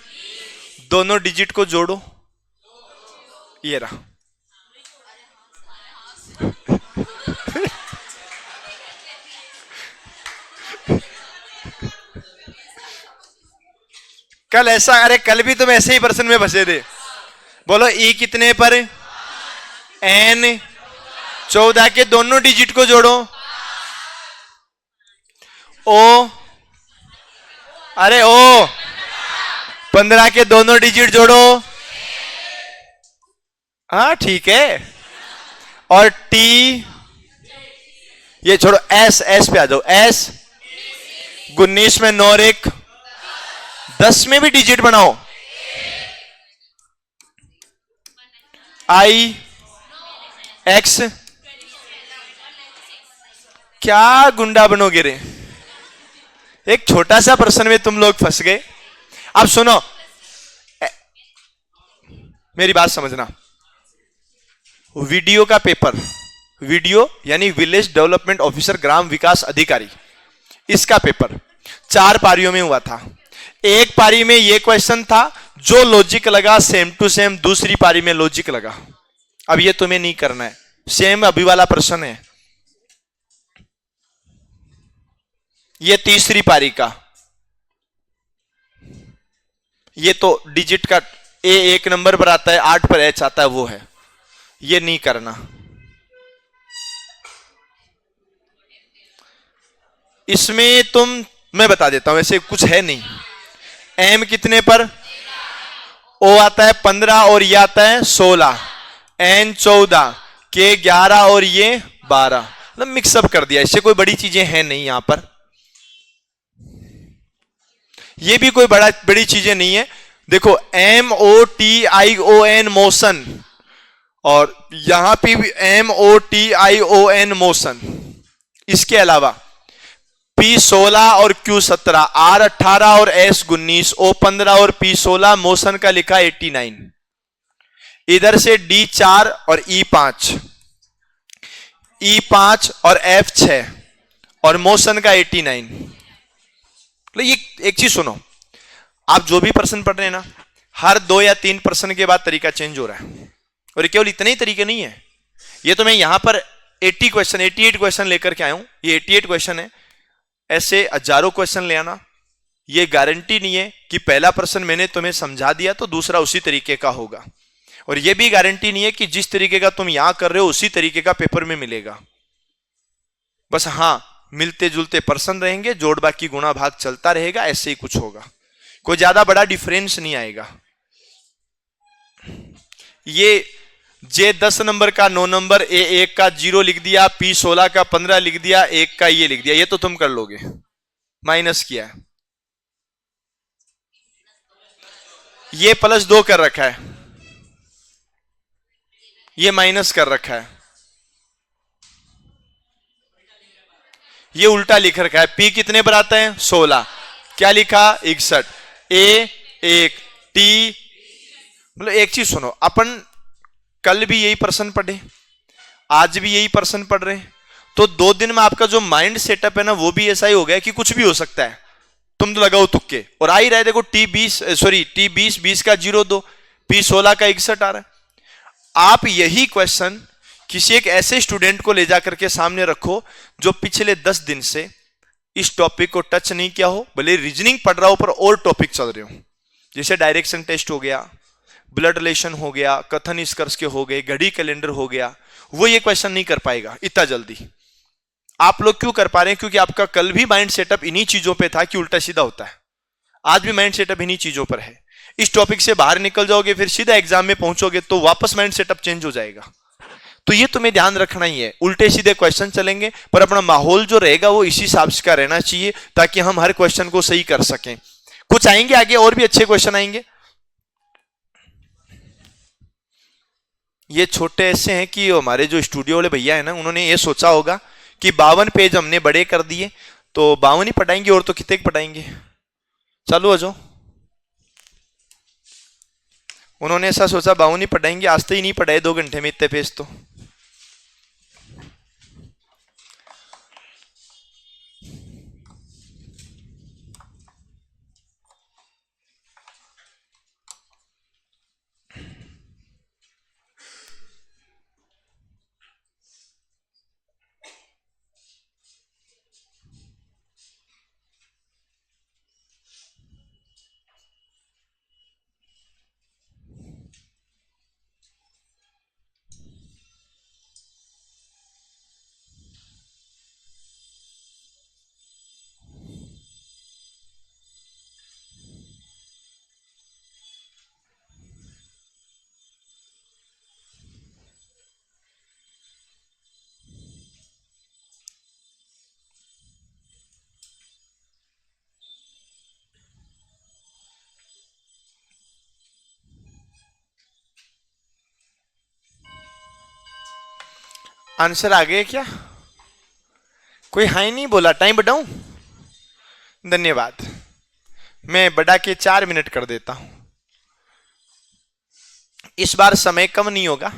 दोनों डिजिट को जोड़ो, ये रहा। कल ऐसा, अरे कल भी तुम ऐसे ही प्रश्न में फंसे थे। बोलो ई कितने पर? एन 14 के दोनों डिजिट को जोड़ो। ओ, अरे ओ 15 के दोनों डिजिट जोड़ो। हाँ ठीक है। और टी, ये छोड़ो, एस, एस पे आ जाओ। एस 19 में 9 एक 10 में भी डिजिट बनाओ। आई एक्स, क्या गुंडा बनोगे रे? एक छोटा सा प्रश्न में तुम लोग फंस गए। अब सुनो, मेरी बात समझना। वीडियो का पेपर, वीडियो यानी विलेज डेवलपमेंट ऑफिसर, ग्राम विकास अधिकारी, इसका पेपर 4 पारियों में हुआ था। एक पारी में ये क्वेश्चन था, जो लॉजिक लगा सेम टू सेम दूसरी पारी में लॉजिक लगा। अब ये तुम्हें नहीं करना है, सेम अभी वाला प्रश्न है। ये तीसरी पारी का, ये तो डिजिट का ए 1 नंबर पर आता है, 8 पर एच आता है, वो है। ये नहीं करना। इसमें तुम, मैं बता देता हूं, ऐसे कुछ है नहीं। एम कितने पर? ओ आता है 15 और ये आता है 16। एन 14, के 11 और ये 12, मतलब मिक्सअप कर दिया। इससे कोई बड़ी चीजें हैं नहीं यहां पर, ये भी कोई बड़ी चीजें नहीं है। देखो MOTION मोशन, और यहां पे भी MOTION मोशन। इसके अलावा P16 और Q17, R18 और S19, O15 और P16 मोशन का लिखा 89। इधर से D4 और E5, E5 और F6 और मोशन का 89। ये एक चीज सुनो, आप जो भी प्रश्न पढ़ रहे हैं ना, हर 2 या 3 प्रश्न के बाद तरीका चेंज हो रहा है। और ये केवल इतने ही तरीके नहीं है, ये तो मैं यहां पर 88 क्वेश्चन लेकर के आया हूं। ये 88 क्वेश्चन है, ऐसे हजारों क्वेश्चन ले आना। ये गारंटी नहीं है कि पहला प्रश्न मैंने तुम्हें समझा दिया तो दूसरा उसी तरीके का होगा, और यह भी गारंटी नहीं है कि जिस तरीके का तुम यहां कर रहे हो उसी तरीके का पेपर में मिलेगा। बस हां, मिलते जुलते प्रश्न रहेंगे, जोड़ बाकी गुणा भाग चलता रहेगा, ऐसे ही कुछ होगा, कोई ज्यादा बड़ा डिफरेंस नहीं आएगा। ये जे 10 नंबर का 9 नंबर, ए 1 का 0 लिख दिया, P16 का 15 लिख दिया, 1 का ये लिख दिया, ये तो तुम कर लोगे। माइनस किया है, ये +2 कर रखा है, ये माइनस कर रखा है, ये उल्टा लिख रखा है। P कितने पर आता है? 16, क्या लिखा? 61। A 1, T, मतलब एक चीज सुनो, अपन कल भी यही प्रश्न पढ़े, आज भी यही प्रश्न पढ़ रहे हैं, तो 2 दिन में आपका जो माइंड सेटअप है ना, वो भी ऐसा ही हो गया कि कुछ भी हो सकता है। तुम तो लगाओ तुक्के और आ ही रहा है। देखो T20 20 का 02, P16 का 61 आ रहा है। आप यही क्वेश्चन किसी एक ऐसे स्टूडेंट को ले जाकर के सामने रखो जो पिछले 10 दिन से इस टॉपिक को टच नहीं किया हो, भले रीजनिंग पढ़ रहा हो पर और टॉपिक चल रहे हो, जैसे डायरेक्शन टेस्ट हो गया, ब्लड रिलेशन हो गया, कथन निष्कर्ष के हो गए, घड़ी कैलेंडर हो गया, वो ये क्वेश्चन नहीं कर पाएगा इतना जल्दी। आप लोग क्यों कर पा रहे हैं? क्योंकि आपका कल भी माइंड सेटअप इन्हीं चीजों पे था कि उल्टा सीधा होता है, आज भी माइंड सेटअप इन्हीं चीजों पर है। इस टॉपिक से बाहर निकल जाओगे, फिर सीधा एग्जाम में पहुंचोगे तो वापस माइंड सेटअप चेंज हो जाएगा। तो ये तुम्हें ध्यान रखना ही है, उल्टे सीधे क्वेश्चन चलेंगे, पर अपना माहौल जो रहेगा वो इसी हिसाब से का रहना चाहिए, ताकि हम हर क्वेश्चन को सही कर सकें। कुछ आएंगे आगे, और भी अच्छे क्वेश्चन आएंगे। ये छोटे ऐसे हैं कि हमारे जो स्टूडियो वाले भैया है ना, उन्होंने ये सोचा होगा कि 52 पेज हमने बड़े कर दिए, तो 52 ही पढ़ाएंगे, और तो कितने पढ़ाएंगे। चालू हो जाओ। उन्होंने ऐसा सोचा 52 ही पढ़ाएंगे, आज तो ही नहीं पढ़ाए 2 घंटे में इतने पेज तो। आंसर आ गए क्या? कोई हाई नहीं बोला, टाइम बढ़ाऊं? धन्यवाद। मैं बढ़ा के 4 मिनट कर देता हूं, इस बार समय कम नहीं होगा।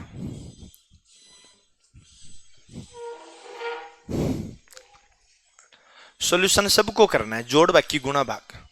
सॉल्यूशन सबको करना है, जोड़ बाकी गुणा भाग।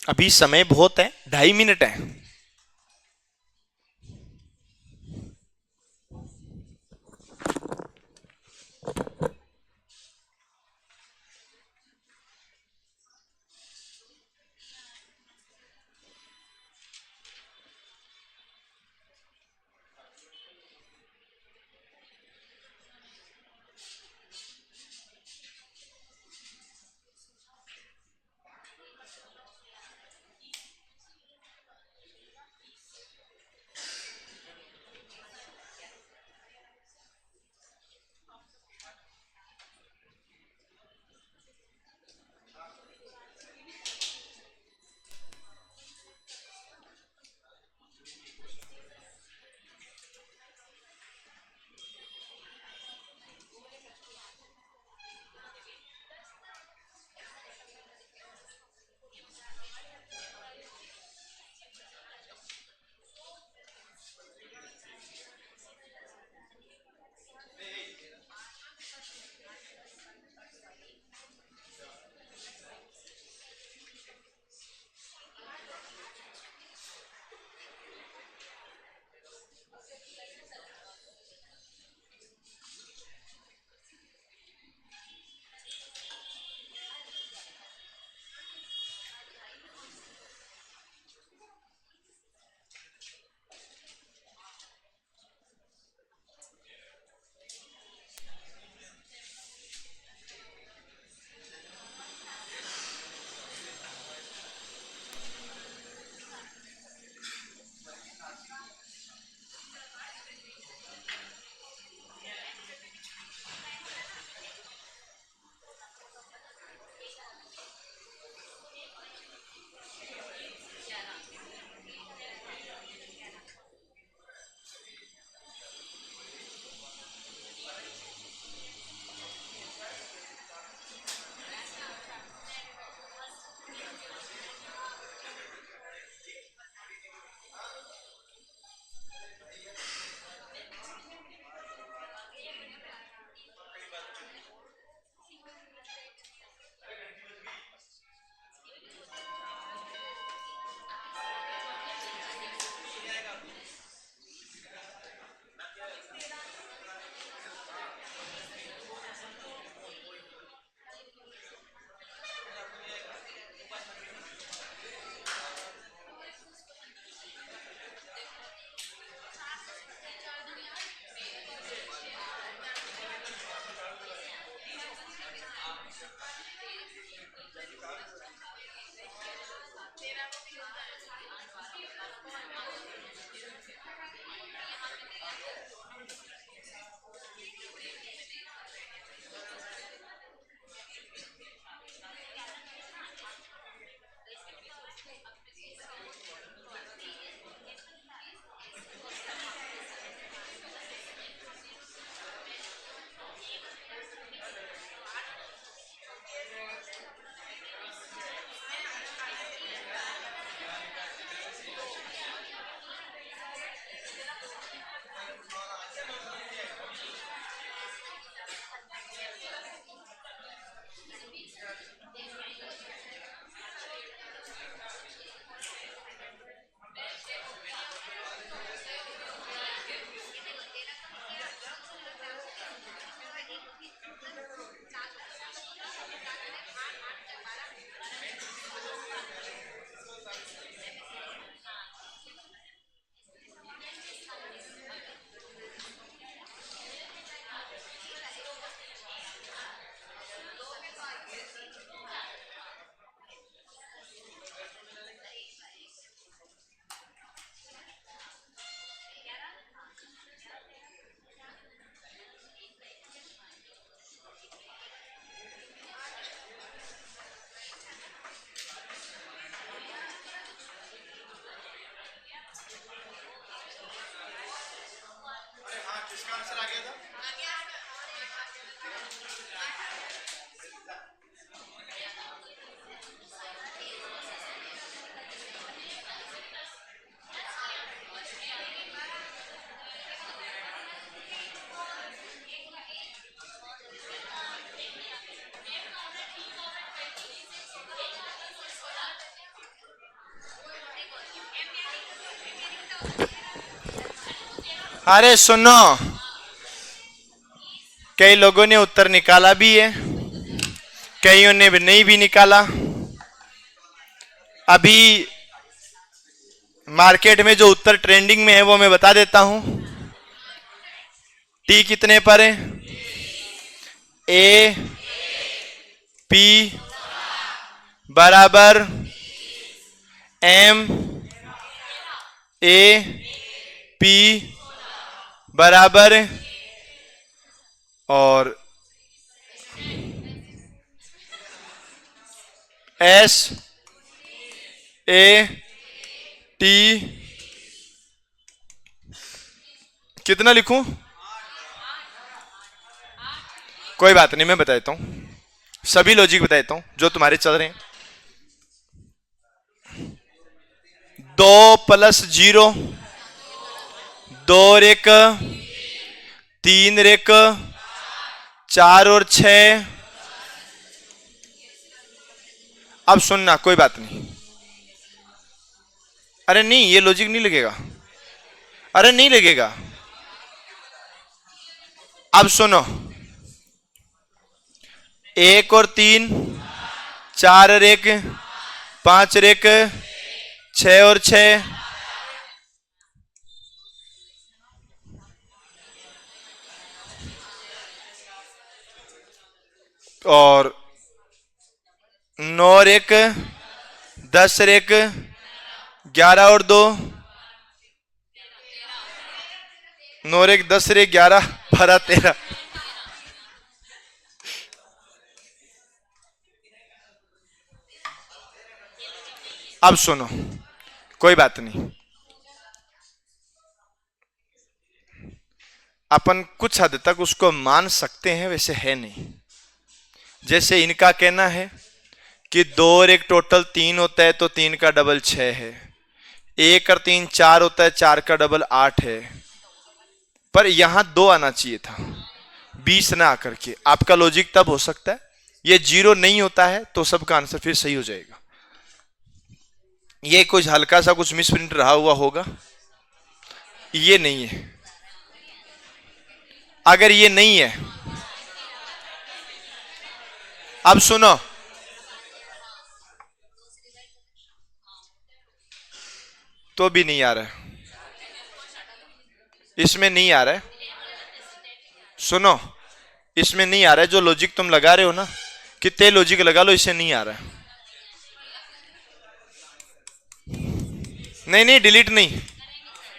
अभी समय बहुत है, 2.5 मिनट है। अरे सुनो, कई लोगों ने उत्तर निकाला भी है, कईयों ने भी नहीं भी निकाला। अभी मार्केट में जो उत्तर ट्रेंडिंग में है वो मैं बता देता हूं। टी कितने पर है? ए पी बराबर एम ए पी बराबर और एस ए टी कितना लिखूं? कोई बात नहीं, मैं बता देता हूं, सभी लॉजिक बता देता हूं जो तुम्हारे चल रहे हैं। 2 + 0, 2 और 1 3 और 1 4 और 6। अब सुनना, कोई बात नहीं। अरे नहीं, ये लॉजिक नहीं लगेगा, अरे नहीं लगेगा। अब सुनो, 1 और 3 4 और 1 5 और 1 6 और 6 और 9 और 1 10 और 1 11 और 2 9 और 1 10 और 1 11 12 13। अब सुनो, कोई बात नहीं, अपन कुछ हद तक उसको मान सकते हैं, वैसे है नहीं। जैसे इनका कहना है कि 2 और 1 टोटल 3 होता है तो 3 का डबल 6 है, 1 और 3 4 होता है, 4 का डबल 8 है। पर यहां 2 आना चाहिए था, 20 ना आकर के। आपका लॉजिक तब हो सकता है, ये 0 नहीं होता है तो सबका आंसर फिर सही हो जाएगा। ये कुछ हल्का सा कुछ मिसप्रिंट रहा हुआ होगा, ये नहीं है। अगर ये नहीं है, अब सुनो, तो भी नहीं आ रहा है, इसमें नहीं आ रहा है। सुनो, इसमें नहीं आ रहा है। जो लॉजिक तुम लगा रहे हो ना, कितने लॉजिक लगा लो, इसे नहीं आ रहा है। नहीं नहीं, डिलीट नहीं,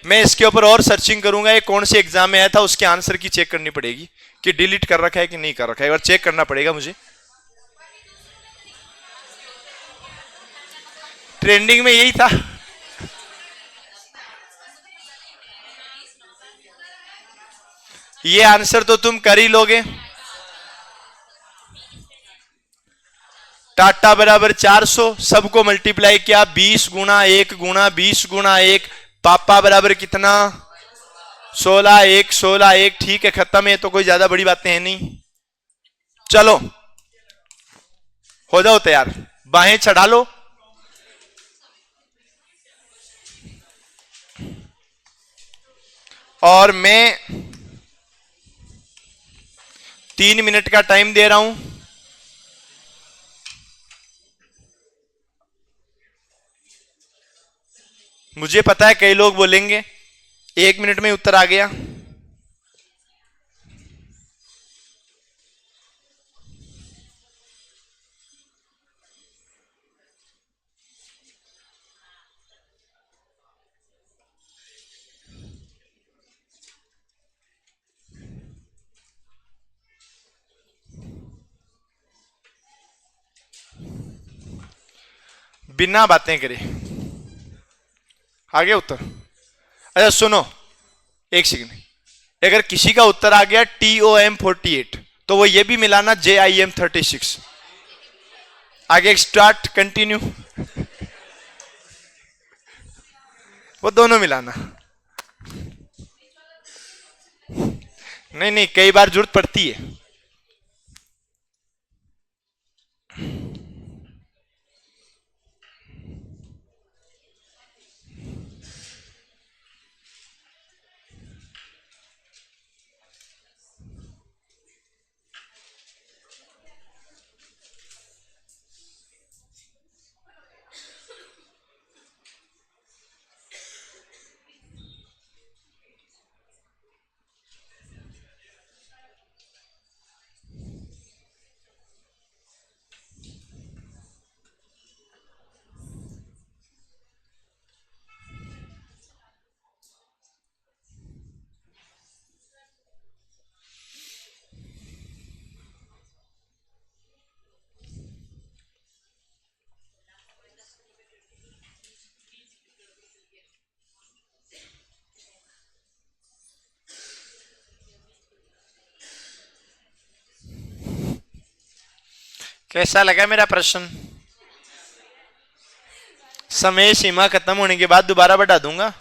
मैं इसके ऊपर और सर्चिंग करूंगा। ये कौन से एग्जाम में आया था, उसके आंसर की चेक करनी पड़ेगी कि डिलीट कर रखा है कि नहीं कर रखा है, एक बार चेक करना पड़ेगा मुझे। ट्रेंडिंग में यही था। ये आंसर तो तुम कर ही लोगे। टाटा बराबर 400, सबको मल्टीप्लाई किया 20 गुणा 1 गुणा 20 गुणा 1। पापा बराबर कितना? 16 1 16 1। ठीक है, खत्म है, तो कोई ज्यादा बड़ी बातें हैं नहीं। चलो हो जाओ तैयार, बाहें चढ़ा लो। और मैं 3 मिनट का टाइम दे रहा हूं। मुझे पता है कई लोग बोलेंगे 1 मिनट में उत्तर आ गया। बिना बातें करे आ गया उत्तर। अच्छा सुनो, एक सेकंड, अगर किसी का उत्तर आ गया TOM48 तो वो ये भी मिलाना JIM36। आगे स्टार्ट कंटिन्यू, वो दोनों मिलाना। नहीं नहीं, कई बार जरूरत पड़ती है। कैसा लगा मेरा प्रश्न? समय सीमा खत्म होने के बाद दोबारा बढ़ा दूंगा।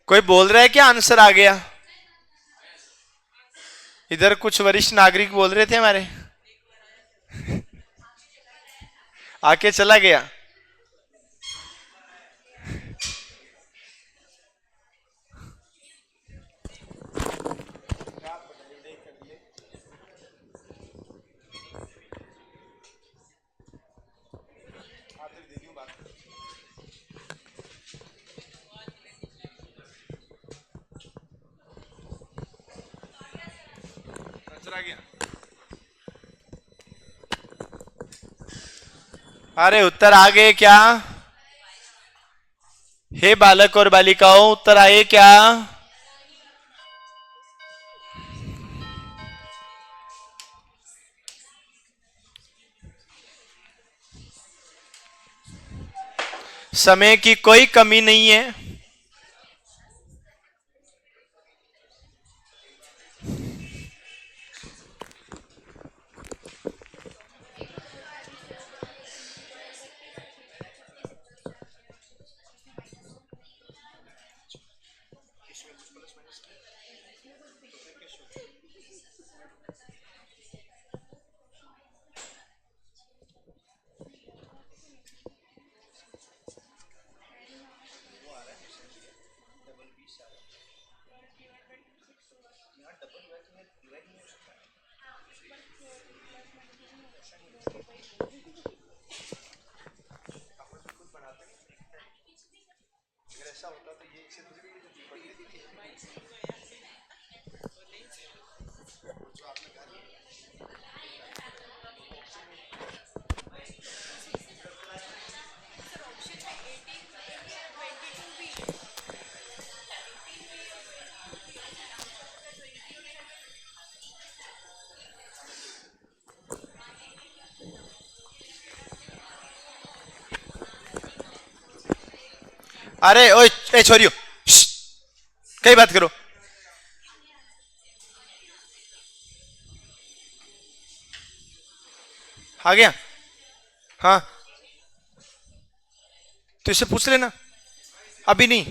कोई बोल रहा है क्या आंसर आ गया? इधर कुछ वरिष्ठ नागरिक बोल रहे थे हमारे, आके चला गया। अरे उत्तर आ गए क्या? हे बालक और बालिकाओं, उत्तर आए क्या? समय की कोई कमी नहीं है। अरे ओए ए छोरियो, कई बात करो। आ गया? हाँ, तो इससे पूछ लेना, अभी नहीं।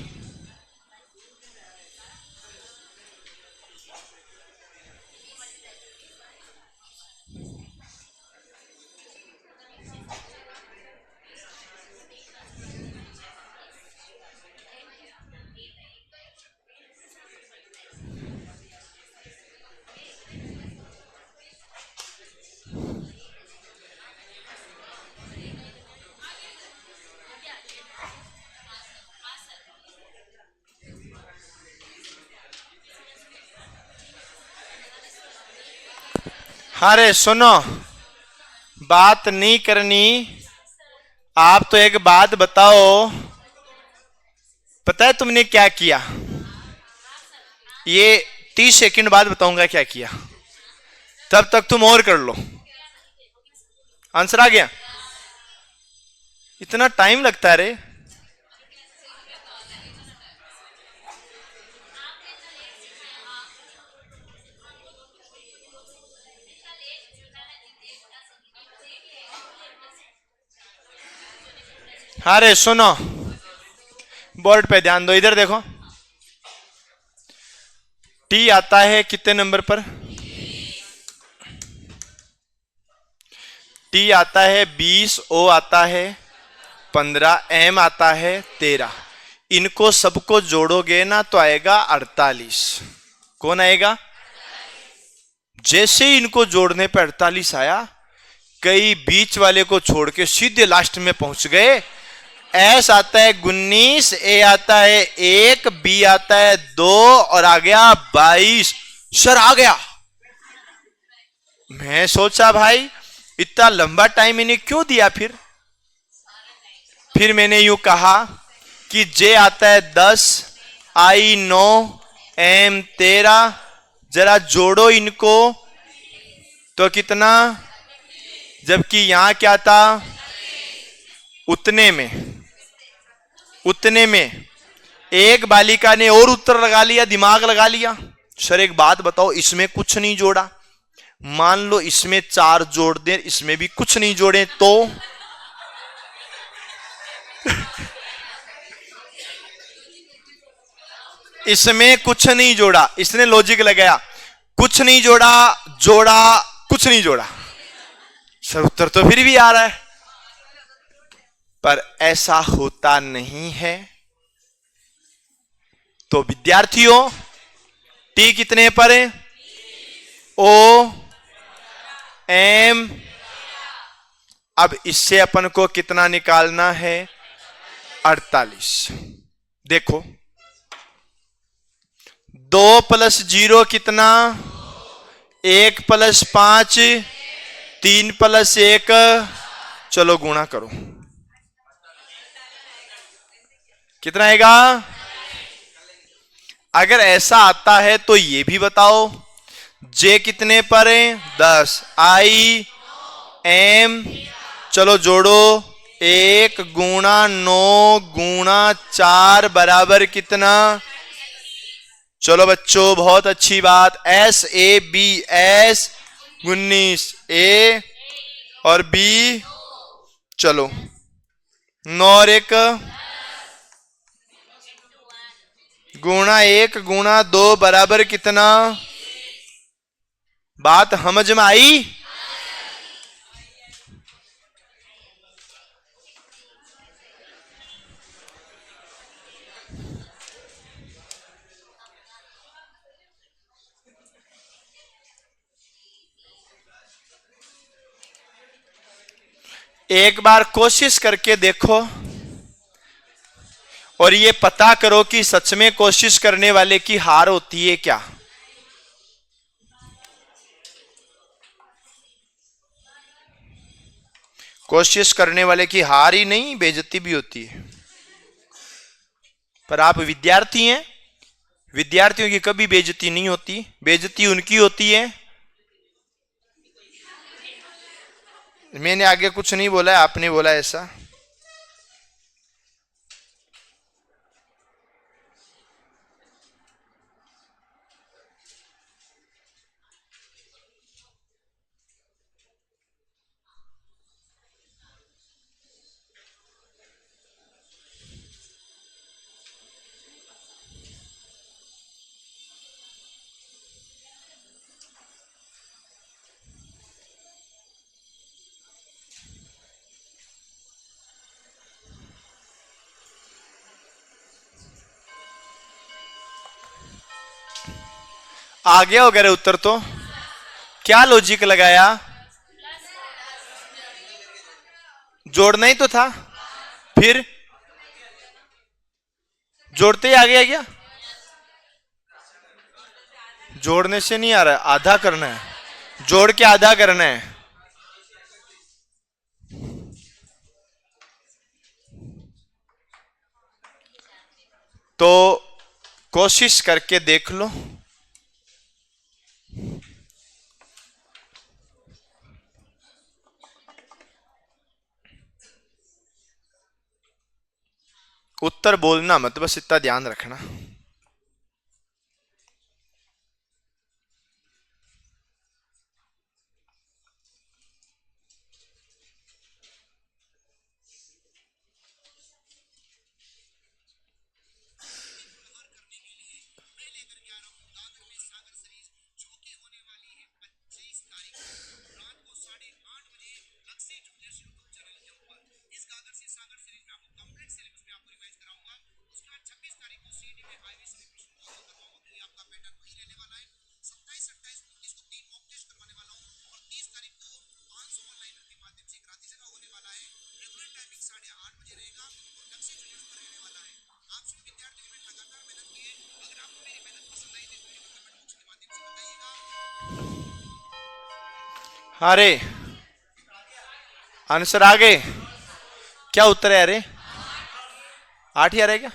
अरे सुनो, बात नहीं करनी। आप तो एक बात बताओ, पता है तुमने क्या किया? ये 30 सेकंड बाद बताऊंगा क्या किया, तब तक तुम और कर लो। आंसर आ गया? इतना टाइम लगता है रे? अरे सुनो, बोर्ड पे ध्यान दो, इधर देखो। टी आता है कितने नंबर पर? टी आता है 20, ओ आता है 15, एम आता है 13। इनको सबको जोड़ोगे ना तो आएगा 48। कौन आएगा? जैसे इनको जोड़ने पर 48 आया, कई बीच वाले को छोड़ के सीधे लास्ट में पहुंच गए। एस आता है 19, ए आता है 1, बी आता है 2 और आ गया 22। सर आ गया। मैं सोचा भाई इतना लंबा टाइम इन्हें क्यों दिया? फिर मैंने यूं कहा कि जे आता है 10, आई 9, एम 13, जरा जोड़ो इनको तो कितना? जबकि यहां क्या था? उतने में एक बालिका ने और उत्तर लगा लिया, दिमाग लगा लिया। सर एक बात बताओ, इसमें कुछ नहीं जोड़ा, मान लो इसमें 4 जोड़ दें, इसमें भी कुछ नहीं जोड़े तो इसमें कुछ नहीं जोड़ा, इसने लॉजिक लगाया, कुछ नहीं जोड़ा, जोड़ा, कुछ नहीं जोड़ा। सर उत्तर तो फिर भी आ रहा है, पर ऐसा होता नहीं है। तो विद्यार्थियों टी कितने पर है? O M. अब इससे अपन को कितना निकालना है? 48। देखो 2 + 0 कितना? 1 + 5, 3 + 1, चलो गुणा करो, कितना आएगा? अगर ऐसा आता है तो ये भी बताओ, जे कितने पर है? 10, आई एम, चलो जोड़ो, 1 गुणा 9 गुणा 4 बराबर कितना? चलो बच्चों बहुत अच्छी बात, एस ए बी, एस 19, ए और बी, चलो 9 और 1 गुणा 1 गुणा 2 बराबर कितना? बात समझ में आई? एक बार कोशिश करके देखो और ये पता करो कि सच में कोशिश करने वाले की हार होती है क्या? कोशिश करने वाले की हार ही नहीं, बेइज्जती भी होती है। पर आप विद्यार्थी हैं, विद्यार्थियों की कभी बेइज्जती नहीं होती, बेइज्जती उनकी होती है। मैंने आगे कुछ नहीं बोला है, आपने बोला ऐसा। आ गया वगैरह उत्तर तो? क्या लॉजिक लगाया? जोड़ना ही तो था, फिर जोड़ते ही आ गया क्या? जोड़ने से नहीं आ रहा है, आधा करना है, जोड़ के आधा करना है। तो कोशिश करके देख लो। उत्तर बोलना मत, बस इतना ध्यान रखना। अरे आंसर आ गए? क्या उत्तर है? अरे 8 ही आ रहा है क्या?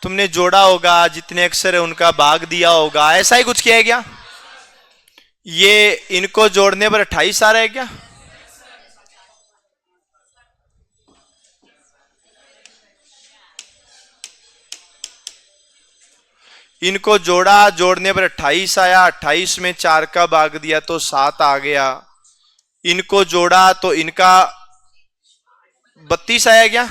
तुमने जोड़ा होगा, जितने अक्षर है उनका भाग दिया होगा, ऐसा ही कुछ किया है क्या? ये इनको जोड़ने पर 28 आ रहा है क्या? इनको जोड़ा, जोड़ने पर 28 आया, 28 में 4 का भाग दिया तो 7 आ गया। इनको जोड़ा तो इनका 32 आया क्या?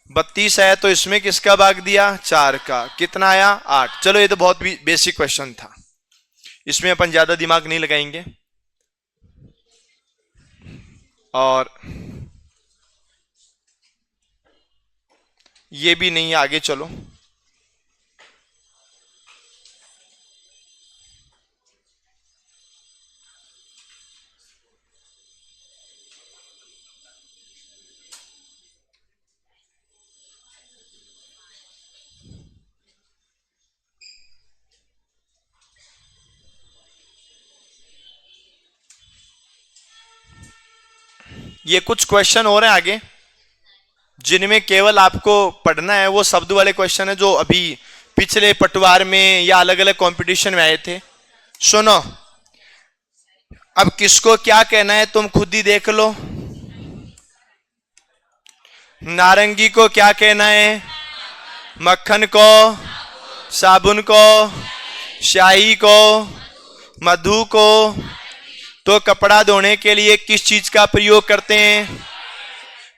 32 आया, तो इसमें किसका भाग दिया? 4 का। कितना आया? 8। चलो ये तो बहुत बेसिक क्वेश्चन था, इसमें अपन ज्यादा दिमाग नहीं लगाएंगे। और ये भी नहीं, आगे चलो। ये कुछ क्वेश्चन और हैं आगे, जिनमें केवल आपको पढ़ना है। वो शब्द वाले क्वेश्चन है जो अभी पिछले पटवार में या अलग अलग कंपटीशन में आए थे। सुनो, अब किसको क्या कहना है तुम खुद ही देख लो। नारंगी को क्या कहना है? मक्खन को, साबुन को, शाही को, मधु को। तो कपड़ा धोने के लिए किस चीज का प्रयोग करते हैं?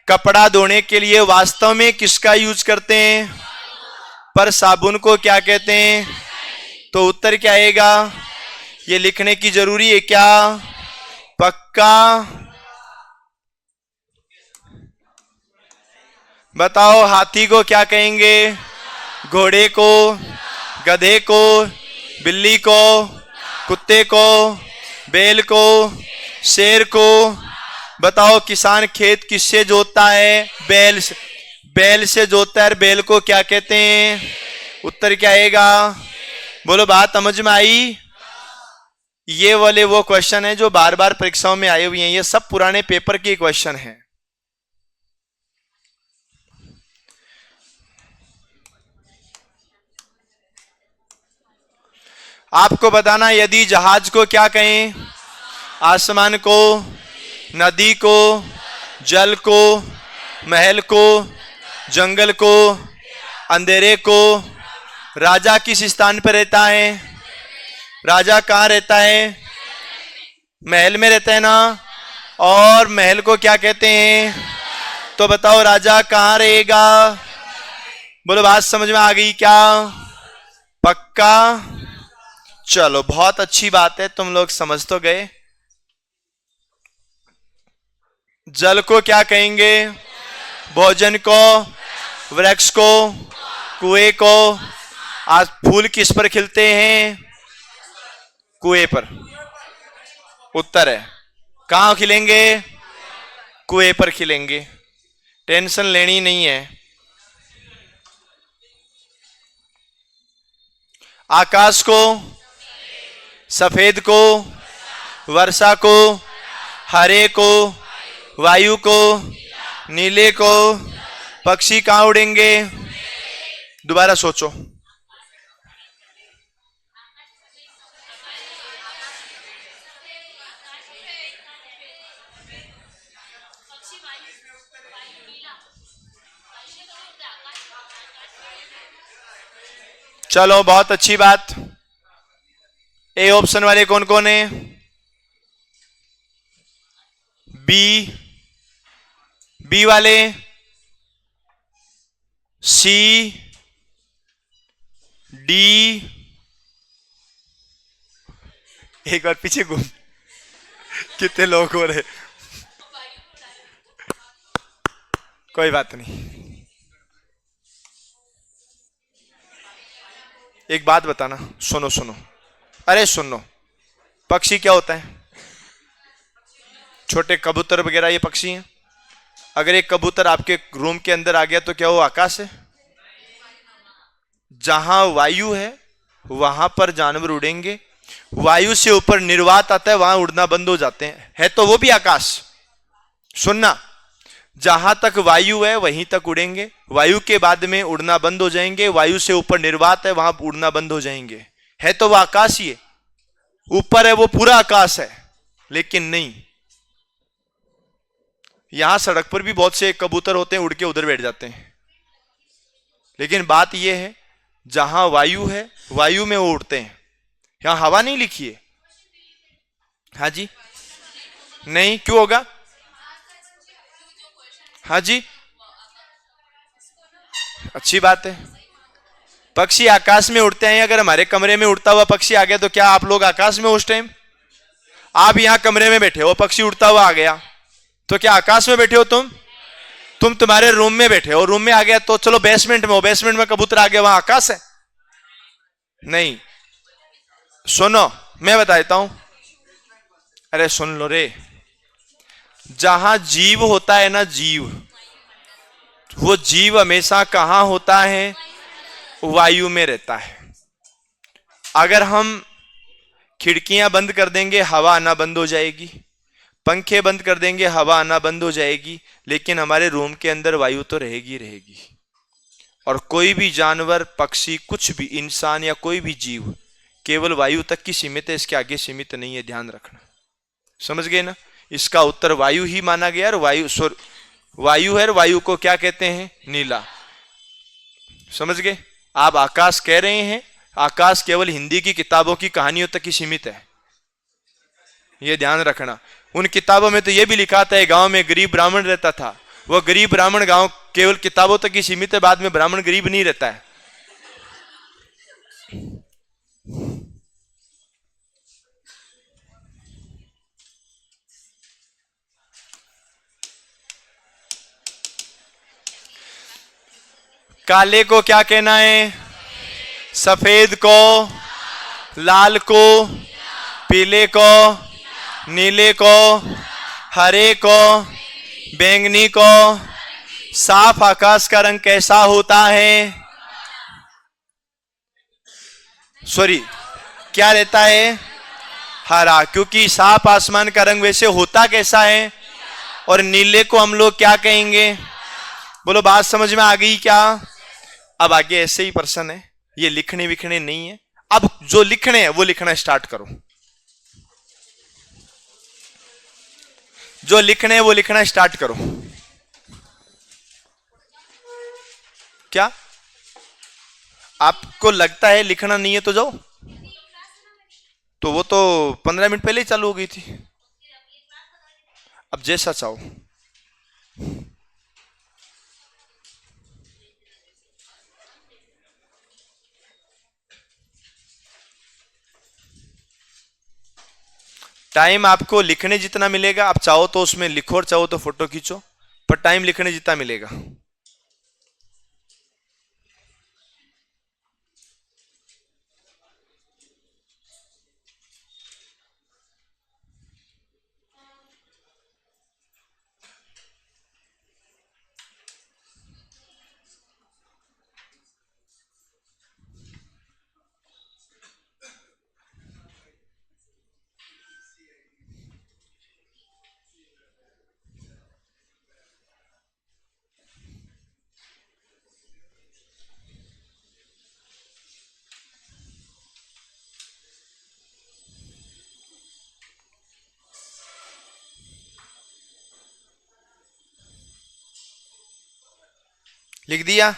कपड़ा धोने के लिए वास्तव में किसका यूज करते हैं? पर साबुन को क्या कहते हैं? तो उत्तर क्या आएगा? ये लिखने की जरूरी है क्या? पक्का? बताओ, हाथी को क्या कहेंगे? घोड़े को, गधे को, बिल्ली को, कुत्ते को, बैल को, शेर को। बताओ, किसान खेत किससे जोतता है? बैल से। बैल से जोतता है, बैल को क्या कहते हैं? उत्तर क्या आएगा? बोलो, बात समझ में आई? ये वाले वो क्वेश्चन है जो बार बार परीक्षाओं में आए हुए हैं। ये सब पुराने पेपर के क्वेश्चन हैं। आपको बताना, यदि जहाज को क्या कहें? आसमान को, नदी को, जल को, महल को, जंगल को, अंधेरे को। राजा किस स्थान पर रहता है? राजा कहाँ रहता है? महल में रहता है ना। और महल को क्या कहते हैं? तो बताओ, राजा कहाँ रहेगा? बोलो, बात समझ में आ गई क्या? पक्का? चलो, बहुत अच्छी बात है, तुम लोग समझ तो गए। जल को क्या कहेंगे? भोजन को, वृक्ष को, कुएं को। आज फूल किस पर खिलते हैं? कुएं पर। उत्तर है, कहां खिलेंगे? कुएं पर खिलेंगे। टेंशन लेनी नहीं है। आकाश को, सफेद को, वर्षा को, हरे को, वायु को, नीले को। पक्षी कहां उड़ेंगे? दोबारा सोचो। चलो, बहुत अच्छी बात। ए ऑप्शन वाले कौन कौन है? बी, बी वाले, सी, डी। एक बार पीछे घूम, कितने लोग हो रहे? कोई बात नहीं। एक बात बताना, सुनो सुनो, अरे सुनो, पक्षी क्या होता है? छोटे कबूतर वगैरह ये पक्षी हैं। अगर एक कबूतर आपके रूम के अंदर आ गया तो क्या वो आकाश है? जहां वायु है वहां पर जानवर उड़ेंगे। वायु से ऊपर निर्वात आता है, वहां उड़ना बंद हो जाते हैं। है तो वो भी आकाश। सुनना, जहां तक वायु है वहीं तक उड़ेंगे, वायु के बाद में उड़ना बंद हो जाएंगे। वायु से ऊपर निर्वात है, वहां उड़ना बंद हो जाएंगे। है तो वो आकाश ही है, ऊपर है वो पूरा आकाश है। लेकिन नहीं, यहां सड़क पर भी बहुत से कबूतर होते हैं, उड़ के उधर बैठ जाते हैं। लेकिन बात यह है, जहां वायु है वायु में वो उड़ते हैं। यहां हवा नहीं लिखी है। हाँ जी, नहीं, क्यों होगा? हाँ जी, अच्छी बात है। पक्षी आकाश में उड़ते हैं। अगर हमारे कमरे में उड़ता हुआ पक्षी आ गया तो क्या आप लोग आकाश में उस टाइम? आप यहां कमरे में बैठे हो, पक्षी उड़ता हुआ आ गया तो क्या आकाश में बैठे हो तुम तुम्हारे रूम में बैठे हो, रूम में आ गया तो चलो बेसमेंट में हो, बेसमेंट में कबूतर आ गया, वहां आकाश है? नहीं। सुनो, मैं बता देता हूं। अरे सुन लो रे। जहां जीव होता है ना, जीव, वो जीव हमेशा कहां होता है? वायु में रहता है। अगर हम खिड़कियां बंद कर देंगे हवा आना बंद हो जाएगी, पंखे बंद कर देंगे हवा आना बंद हो जाएगी, लेकिन हमारे रूम के अंदर वायु तो रहेगी रहेगी। और कोई भी जानवर, पक्षी, कुछ भी, इंसान या कोई भी जीव केवल वायु तक की सीमित है, इसके आगे सीमित नहीं है, ध्यान रखना। समझ गए ना? इसका उत्तर वायु ही माना गया। और वायु है, और वायु को क्या कहते हैं? नीला। समझ गए? आप आकाश कह रहे हैं, आकाश केवल हिंदी की किताबों की कहानियों तक ही सीमित है, यह ध्यान रखना। उन किताबों में तो यह भी लिखा था गांव में गरीब ब्राह्मण रहता था। वह गरीब ब्राह्मण गांव केवल किताबों तक ही सीमित है, बाद में ब्राह्मण गरीब नहीं रहता है। काले को क्या कहना है? सफेद को, लाल को, पीले को, नीले को, हरे को, बैंगनी को। साफ आकाश का रंग कैसा होता है? सॉरी, क्या रहता है? हरा। क्योंकि साफ आसमान का रंग वैसे होता कैसा है? और नीले को हम लोग क्या कहेंगे? बोलो, बात समझ में आ गई क्या? अब आगे ऐसे ही प्रश्न है, ये लिखने विखने नहीं है। अब जो लिखने हैं वो लिखना स्टार्ट करो। जो लिखने हैं वो लिखना स्टार्ट करो। क्या आपको लगता है लिखना नहीं है तो जाओ। तो वो तो 15 मिनट पहले ही चालू हो गई थी। अब जैसा चाहो। टाइम आपको लिखने जितना मिलेगा, आप चाहो तो उसमें लिखो और चाहो तो फोटो खींचो, पर टाइम लिखने जितना मिलेगा। लिख दिया?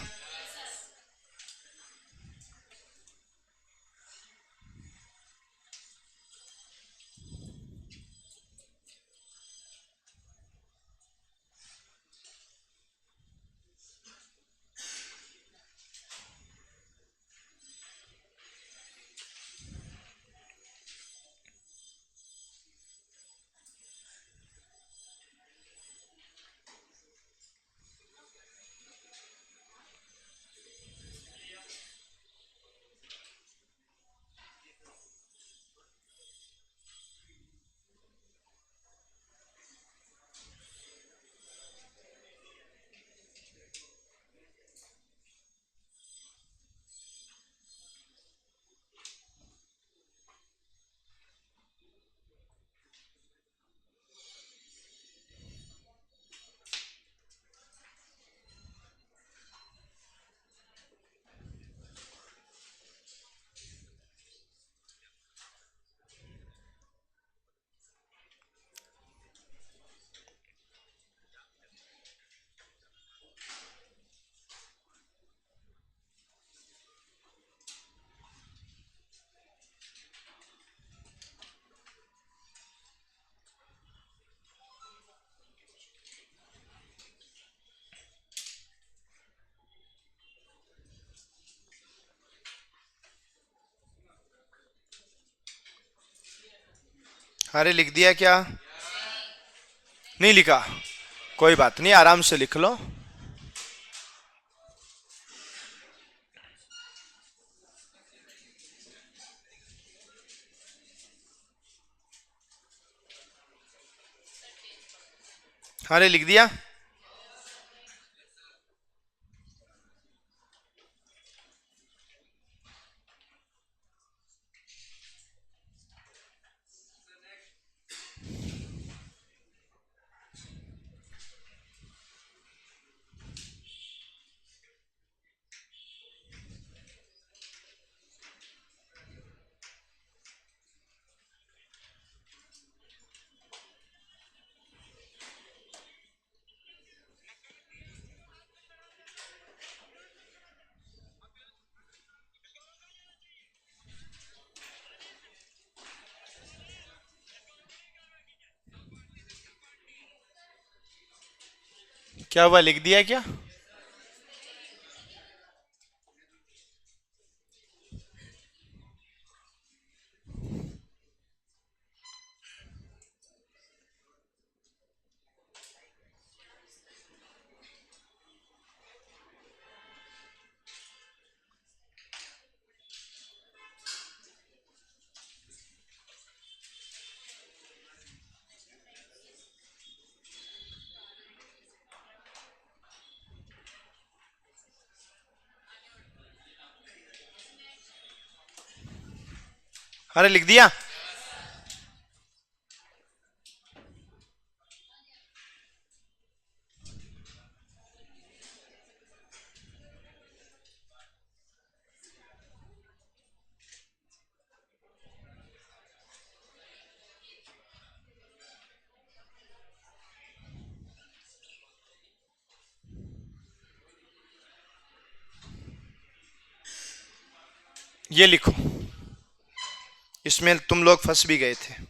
अरे लिख दिया क्या? नहीं लिखा? कोई बात नहीं, आराम से लिख लो। अरे लिख दिया? क्या हुआ, लिख दिया क्या? अरे लिख दिया? ये लिखो, इसमें तुम लोग फंस भी गए थे।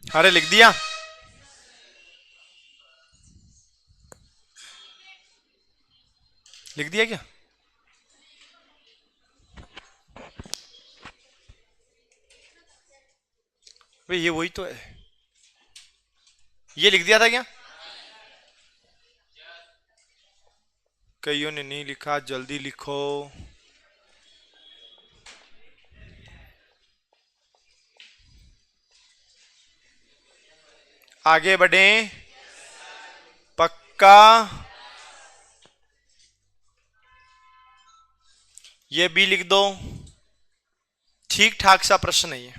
अरे लिख दिया? लिख दिया क्या? भाई ये वही तो है। ये लिख दिया था क्या? कईयों ने नहीं लिखा, जल्दी लिखो। आगे बढ़ें? पक्का? ये भी लिख दो। ठीक ठाक सा प्रश्न है ये।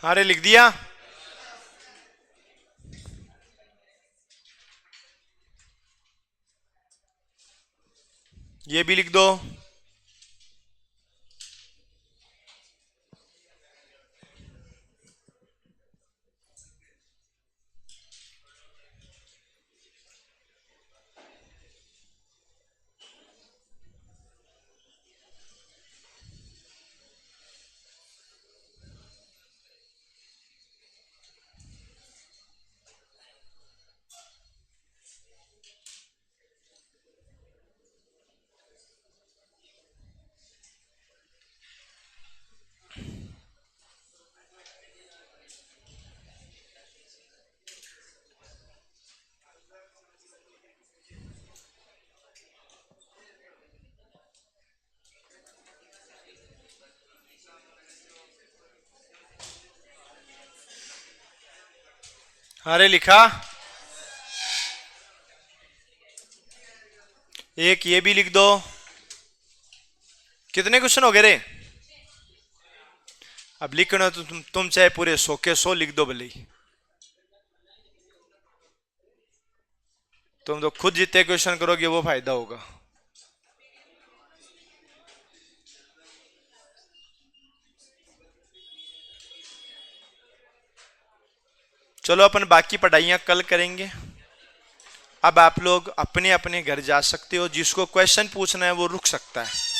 अरे लिख दिया? ये भी लिख दो। अरे लिखा, एक ये भी लिख दो। कितने क्वेश्चन हो गए रे? अब लिखना तो तुम चाहे पूरे 100 के 100 लिख दो भले ही, तुम तो खुद जितने क्वेश्चन करोगे वो फायदा होगा। चलो अपन बाकी पढ़ाइयाँ कल करेंगे। अब आप लोग अपने अपने घर जा सकते हो, जिसको क्वेश्चन पूछना है वो रुक सकता है।